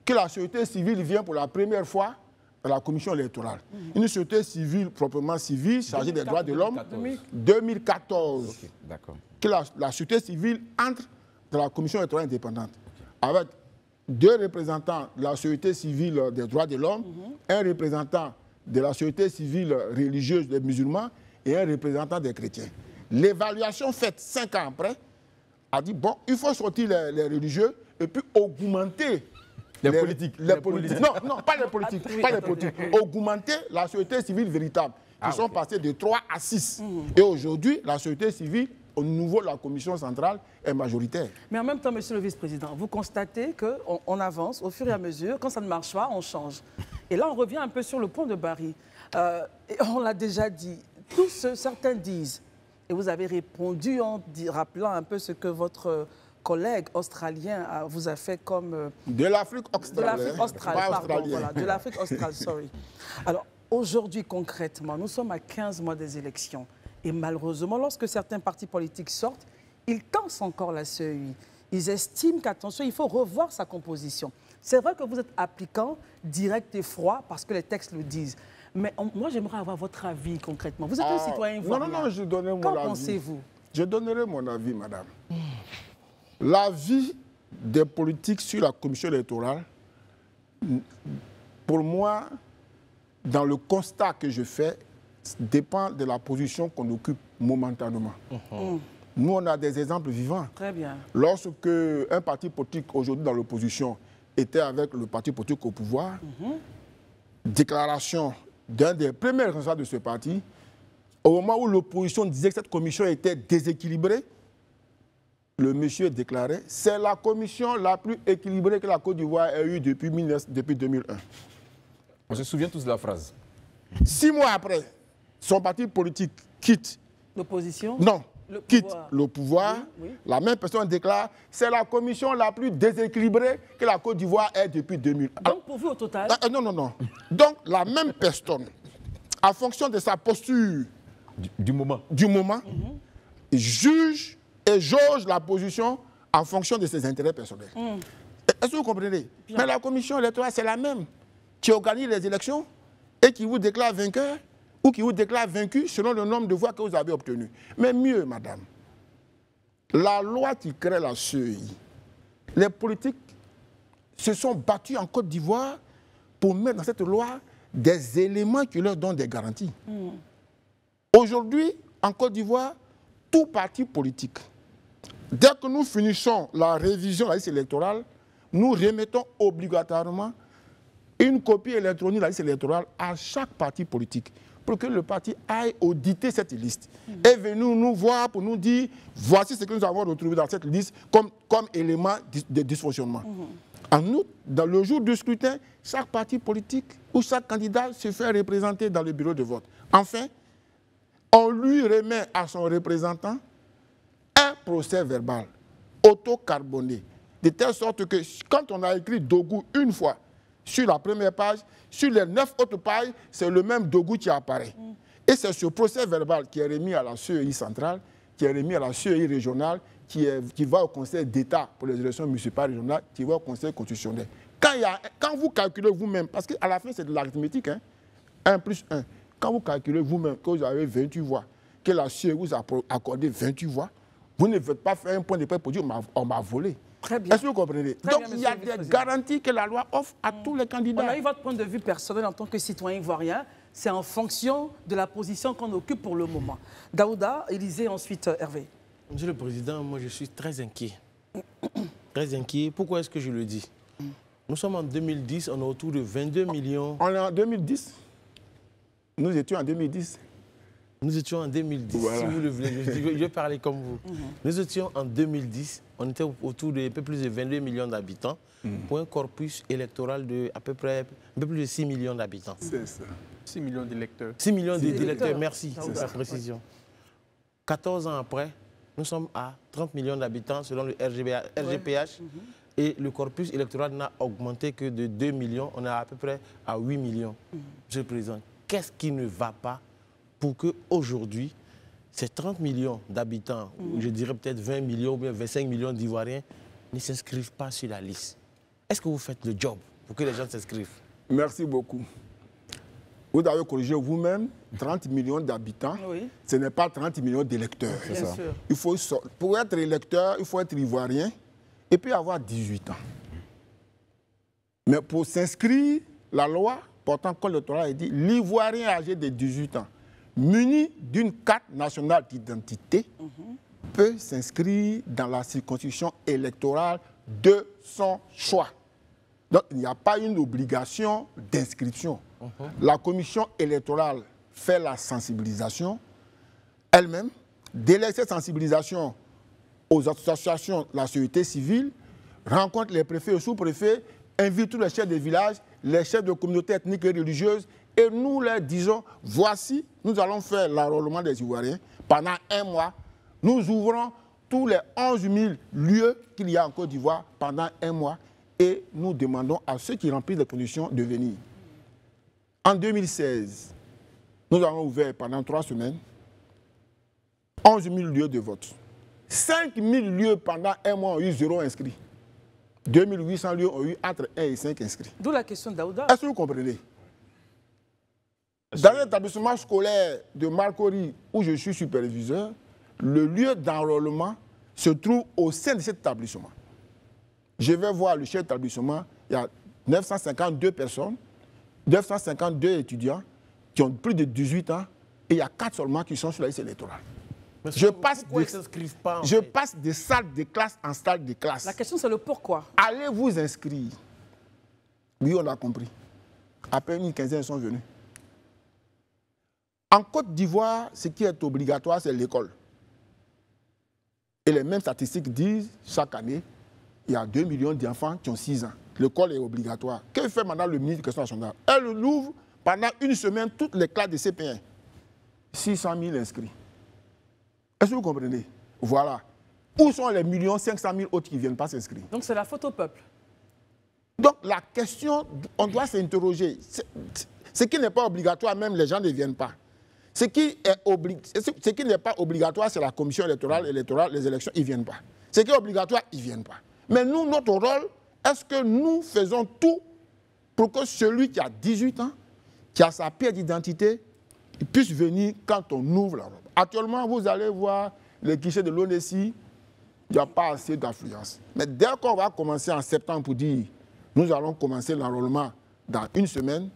que la société civile vient pour la première fois dans la commission électorale. Une société civile, proprement civile, chargée des droits de l'homme, 2014. Okay, d'accord. Que la société civile entre dans la commission électorale indépendante avec 2 représentants de la société civile des droits de l'homme, un représentant de la société civile religieuse des musulmans et un représentant des chrétiens. L'évaluation faite 5 ans après a dit, bon, il faut sortir les religieux et puis augmenter les politiques. Non, pas les politiques. Pas les politiques. Augmenter la société civile véritable, qui sont passés de 3 à 6. Et aujourd'hui, la société civile, au niveau de la commission centrale, est majoritaire. Mais en même temps, monsieur le vice-président, vous constatez qu'on avance au fur et à mesure. Quand ça ne marche pas, on change. Et là, on revient un peu sur le point de Barry. On l'a déjà dit. Certains disent, et vous avez répondu en rappelant un peu ce que votre collègue australien vous a fait comme... de l'Afrique australe. De l'Afrique australe, pardon. Voilà, de l'Afrique australe, sorry. Alors, aujourd'hui, concrètement, nous sommes à 15 mois des élections. Et malheureusement, lorsque certains partis politiques sortent, ils tensent encore la CEI. Ils estiment qu'attention, il faut revoir sa composition. C'est vrai que vous êtes appliquant direct et froid parce que les textes le disent. Mais moi, j'aimerais avoir votre avis concrètement. Vous êtes un citoyen ivoirien. Non, je donnerai mon avis. Qu'en pensez-vous? Je donnerai mon avis, madame. L'avis des politiques sur la commission électorale, pour moi, dans le constat que je fais, dépend de la position qu'on occupe momentanément. Nous, on a des exemples vivants. Très bien. Lorsque un parti politique aujourd'hui dans l'opposition était avec le parti politique au pouvoir, déclaration d'un des premiers responsables de ce parti, au moment où l'opposition disait que cette commission était déséquilibrée, le monsieur déclarait « C'est la commission la plus équilibrée que la Côte d'Ivoire a eue depuis 2001 ». On se souvient tous de la phrase. 6 mois après, son parti politique quitte. L'opposition? Non, quitte pouvoir. le pouvoir. Oui, oui. La même personne déclare « C'est la commission la plus déséquilibrée que la Côte d'Ivoire ait depuis 2001 ». Donc pour vous au total? Non, non, non. Donc la même personne, en fonction de sa posture Du moment. juge et jauge la position en fonction de ses intérêts personnels. Est-ce que vous comprenez? Mais la commission électorale, c'est la même. Qui organise les élections et qui vous déclare vainqueur ou qui vous déclare vaincu selon le nombre de voix que vous avez obtenu. Mais mieux, madame, la loi qui crée la CEI, les politiques se sont battus en Côte d'Ivoire pour mettre dans cette loi des éléments qui leur donnent des garanties. Aujourd'hui, en Côte d'Ivoire, tout parti politique, dès que nous finissons la révision de la liste électorale, nous remettons obligatoirement une copie électronique de la liste électorale à chaque parti politique pour que le parti aille auditer cette liste et venir nous voir pour nous dire voici ce que nous avons retrouvé dans cette liste comme élément de dysfonctionnement. En outre, dans le jour du scrutin, chaque parti politique ou chaque candidat se fait représenter dans le bureau de vote. Enfin, on lui remet à son représentant un procès verbal auto-carboné, de telle sorte que quand on a écrit Dogou une fois sur la première page, sur les 9 autres pages, c'est le même Dogou qui apparaît. Et c'est ce procès verbal qui est remis à la CEI centrale, qui est remis à la CEI régionale, qui va au Conseil d'État pour les élections municipales régionales, qui va au Conseil constitutionnel. Quand vous calculez vous-même, parce qu'à la fin c'est de l'arithmétique, hein, 1 plus 1, quand vous calculez vous-même que vous avez 28 voix, que la CEI vous a accordé 28 voix, vous ne faites pas faire un point de presse pour dire on m'a volé. Très bien. Est-ce que vous comprenez? Donc il y a des garanties que la loi offre à tous les candidats. On a eu votre point de vue personnel en tant que citoyen ivoirien. C'est en fonction de la position qu'on occupe pour le moment. Daouda, Élysée, ensuite Hervé. Monsieur le Président, moi je suis très inquiet. Très inquiet. Pourquoi est-ce que je le dis? Nous sommes en 2010, on est autour de 22 millions. On est en 2010. Nous étions en 2010. Nous étions en 2010, voilà. Si vous le voulez, je vais parler comme vous. Nous étions en 2010, on était autour de un peu plus de 22 millions d'habitants pour un corpus électoral de à peu près un peu plus de 6 millions d'habitants. C'est ça. 6 millions d'électeurs. 6 millions d'électeurs, merci, C'est c'est ça. sa précision. 14 ans après, nous sommes à 30 millions d'habitants selon le RGPH. Et le corpus électoral n'a augmenté que de 2 millions, on est à peu près à 8 millions. Monsieur le Président, qu'est-ce qui ne va pas pour qu'aujourd'hui, ces 30 millions d'habitants, ou je dirais peut-être 20 millions ou bien 25 millions d'Ivoiriens, ne s'inscrivent pas sur la liste? Est-ce que vous faites le job pour que les gens s'inscrivent? Merci beaucoup. Vous avez corrigé vous-même 30 millions d'habitants. Oui. Ce n'est pas 30 millions d'électeurs. Bien sûr. Il faut, pour être électeur, il faut être ivoirien et puis avoir 18 ans. Mais pour s'inscrire, la loi portant code électoral dit l'ivoirien âgé de 18 ans, muni d'une carte nationale d'identité, peut s'inscrire dans la circonscription électorale de son choix. Donc, il n'y a pas une obligation d'inscription. La commission électorale fait la sensibilisation elle-même, délègue cette sensibilisation aux associations de la société civile, rencontre les préfets et sous-préfets, invite tous les chefs de village, les chefs de communautés ethniques et religieuses, et nous leur disons, voici, nous allons faire l'enrôlement des Ivoiriens pendant 1 mois. Nous ouvrons tous les 11 000 lieux qu'il y a en Côte d'Ivoire pendant 1 mois et nous demandons à ceux qui remplissent les conditions de venir. En 2016, nous avons ouvert pendant 3 semaines 11 000 lieux de vote. 5 000 lieux pendant 1 mois ont eu 0 inscrits. 2800 lieux ont eu entre 1 et 5 inscrits. D'où la question de Daouda. Est-ce que vous comprenez? Dans l'établissement scolaire de Marcory, où je suis superviseur, le lieu d'enrôlement se trouve au sein de cet établissement. Je vais voir le chef d'établissement, il y a 952 personnes, 952 étudiants qui ont plus de 18 ans et il y a 4 seulement qui sont sur la liste électorale. Je passe des salles de classe en salle de classe. La question, c'est le pourquoi. Allez vous inscrire. Oui, on a compris. Après une quinzaine, ils sont venus. En Côte d'Ivoire, ce qui est obligatoire, c'est l'école. Et les mêmes statistiques disent, chaque année, il y a 2 millions d'enfants qui ont 6 ans. L'école est obligatoire. Que fait maintenant le ministre de l'Éducation nationale? Elle ouvre pendant une semaine toutes les classes de CP1. 600 000 inscrits. Est-ce que vous comprenez? Voilà. Où sont les 1 500 000 autres qui ne viennent pas s'inscrire? Donc c'est la faute au peuple. Donc la question, on doit s'interroger. Ce qui n'est pas obligatoire, même les gens ne viennent pas. Ce qui n'est pas obligatoire, c'est la commission électorale, les élections, ils ne viennent pas. Ce qui est obligatoire, ils ne viennent pas. Mais nous, notre rôle, est-ce que nous faisons tout pour que celui qui a 18 ans, qui a sa pièce d'identité, puisse venir quand on ouvre la robe? Actuellement, vous allez voir les guichets de l'ONESI, il n'y a pas assez d'affluence. Mais dès qu'on va commencer en septembre pour dire nous allons commencer l'enrôlement dans une semaine,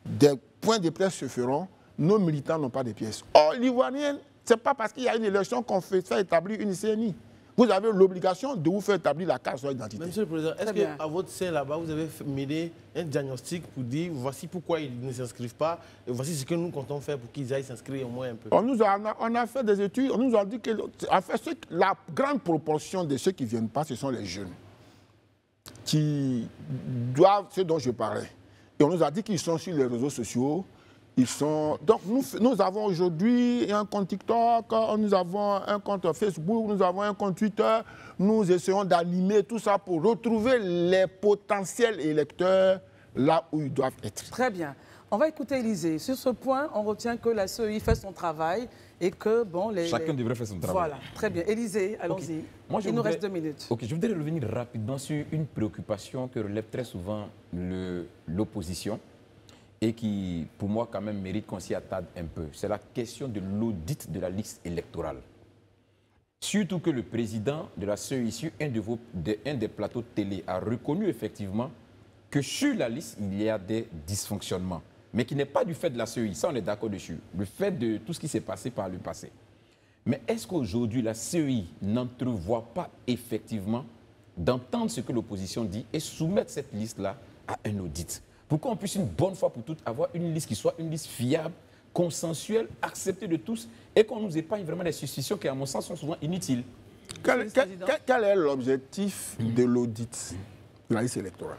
des points de presse se feront, nos militants n'ont pas de pièces. Or, l'Ivoirien, ce n'est pas parce qu'il y a une élection qu'on fait établir une CNI. Vous avez l'obligation de vous faire établir la carte sur l'identité. Monsieur le Président, est-ce qu'à votre sein là-bas, vous avez mené un diagnostic pour dire voici pourquoi ils ne s'inscrivent pas et voici ce que nous comptons faire pour qu'ils aillent s'inscrire au moins un peu? On a fait des études, on nous a dit que en fait, la grande proportion de ceux qui ne viennent pas, ce sont les jeunes qui doivent, ce dont je parlais. Et on nous a dit qu'ils sont sur les réseaux sociaux. Ils sont... Donc nous avons aujourd'hui un compte TikTok, nous avons un compte Facebook, nous avons un compte Twitter. Nous essayons d'animer tout ça pour retrouver les potentiels électeurs là où ils doivent être. Très bien. On va écouter Élisée. Sur ce point, on retient que la CEI fait son travail et que, bon, chacun devrait faire son travail. Voilà, très bien. Élisée, allons-y. Okay. Il nous reste 2 minutes. Ok, je voudrais revenir rapidement sur une préoccupation que relève très souvent l'opposition et qui, pour moi, quand même, mérite qu'on s'y attarde un peu. C'est la question de l'audit de la liste électorale. Surtout que le président de la CEI, sur un des plateaux de télé, a reconnu effectivement que sur la liste, il y a des dysfonctionnements. Mais qui n'est pas du fait de la CEI, ça on est d'accord dessus, le fait de tout ce qui s'est passé par le passé. Mais est-ce qu'aujourd'hui la CEI n'entrevoit pas effectivement d'entendre ce que l'opposition dit et soumettre cette liste-là à un audit? Pour qu'on puisse une bonne fois pour toutes avoir une liste qui soit une liste fiable, consensuelle, acceptée de tous et qu'on nous épargne vraiment des suspicions qui à mon sens sont souvent inutiles. Quel est l'objectif de l'audit de la liste électorale?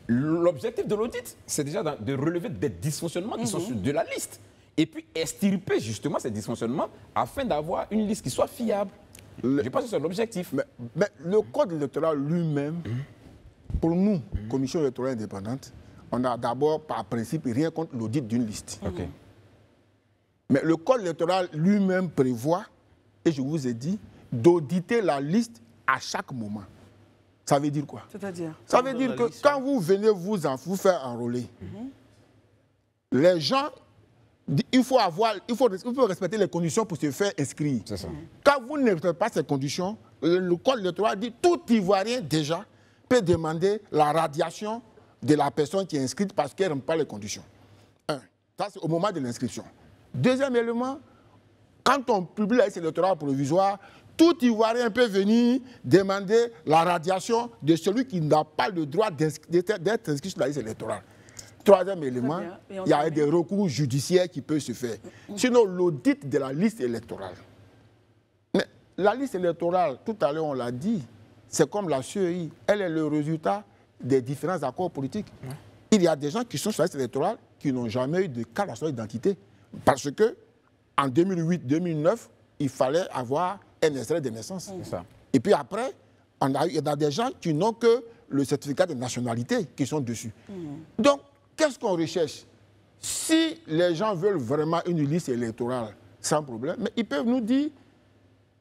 L'objectif de l'audit, c'est déjà de relever des dysfonctionnements qui sont sur de la liste. Et puis extirper justement ces dysfonctionnements afin d'avoir une liste qui soit fiable. Je pense que c'est l'objectif. Mais le code électoral lui-même, pour nous, commission électorale indépendante, on a d'abord par principe rien contre l'audit d'une liste. Okay. Mais le code électoral lui-même prévoit, et je vous ai dit, d'auditer la liste à chaque moment. Ça veut dire quoi? C'est-à-dire? Ça veut dire que quand vous venez vous faire enrôler, les gens, il faut respecter les conditions pour se faire inscrire. C'est ça. Quand vous ne respectez pas ces conditions, le code électoral dit tout Ivoirien déjà peut demander la radiation de la personne qui est inscrite parce qu'elle n'aime pas les conditions. Ça c'est au moment de l'inscription. Deuxième élément, quand on publie la liste électorale provisoire, tout Ivoirien peut venir demander la radiation de celui qui n'a pas le droit d'être inscrit sur la liste électorale. Troisième élément, il y a des recours judiciaires qui peuvent se faire. Sinon, l'audit de la liste électorale. Mais la liste électorale, tout à l'heure on l'a dit, c'est comme la CEI. Elle est le résultat des différents accords politiques. Il y a des gens qui sont sur la liste électorale qui n'ont jamais eu de carte nationale d'identité. Parce que en 2008-2009, il fallait avoir un extrait de naissance. Et puis après, il y a des gens qui n'ont que le certificat de nationalité qui sont dessus. Donc, qu'est-ce qu'on recherche? Si les gens veulent vraiment une liste électorale sans problème, mais ils peuvent nous dire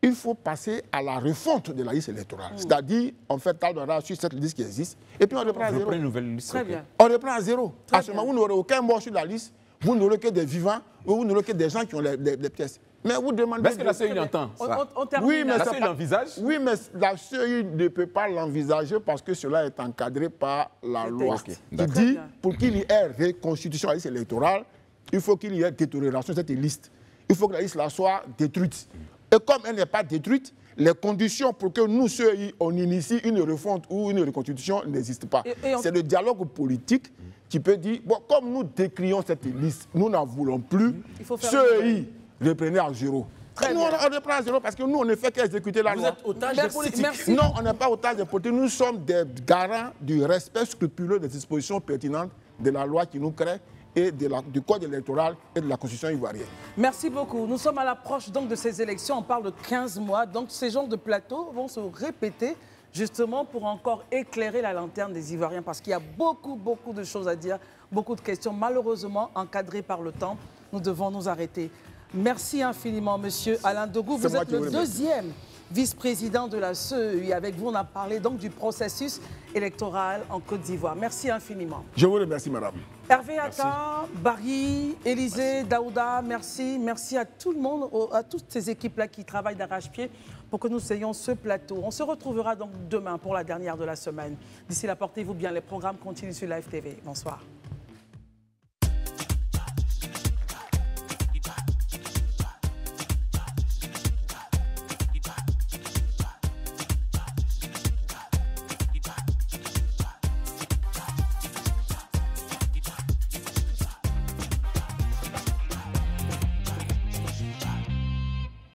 il faut passer à la refonte de la liste électorale. C'est-à-dire, on fait table rase sur cette liste qui existe, et puis on reprend à zéro. Une nouvelle liste. Très bien. On reprend à zéro. À ce moment, vous n'aurez aucun mort sur la liste, vous n'aurez que des vivants, ou vous n'aurez que des gens qui ont les pièces. Mais vous demandez... Est-ce que la CEI entend ça? On termine. Oui, mais la CEI l'envisage? Oui, mais la CEI ne peut pas l'envisager parce que cela est encadré par la loi. Okay. Qui dit, pour qu'il y ait reconstitution de la liste électorale, il faut qu'il y ait détérioration de cette liste. Il faut que la liste là soit détruite. Et comme elle n'est pas détruite, les conditions pour que nous, CEI, on initie une refonte ou une reconstitution n'existent pas. C'est le dialogue politique qui peut dire, bon, comme nous décrions cette liste, nous n'en voulons plus, CEI, reprenez à zéro. Nous, on reprend à zéro parce que nous, on ne fait qu'exécuter la loi. Vous êtes otage des politiques. Non, on n'est pas otage des politiques. Nous sommes des garants du respect scrupuleux des dispositions pertinentes de la loi qui nous crée et du code électoral et de la constitution ivoirienne. Merci beaucoup. Nous sommes à l'approche donc de ces élections. On parle de 15 mois. Donc ces genres de plateaux vont se répéter justement pour encore éclairer la lanterne des Ivoiriens parce qu'il y a beaucoup de choses à dire, beaucoup de questions. Malheureusement, encadrées par le temps, nous devons nous arrêter. Merci infiniment, monsieur Alain Dogou. Vous êtes le deuxième vice-président de la CEI. Avec vous, on a parlé donc du processus électoral en Côte d'Ivoire. Merci infiniment. Je vous remercie, madame. Hervé Atta, Barry, Élisée, Daouda, merci. Merci à tout le monde, à toutes ces équipes-là qui travaillent d'arrache-pied pour que nous ayons ce plateau. On se retrouvera donc demain pour la dernière de la semaine. D'ici là, portez-vous bien. Les programmes continuent sur Live TV. Bonsoir.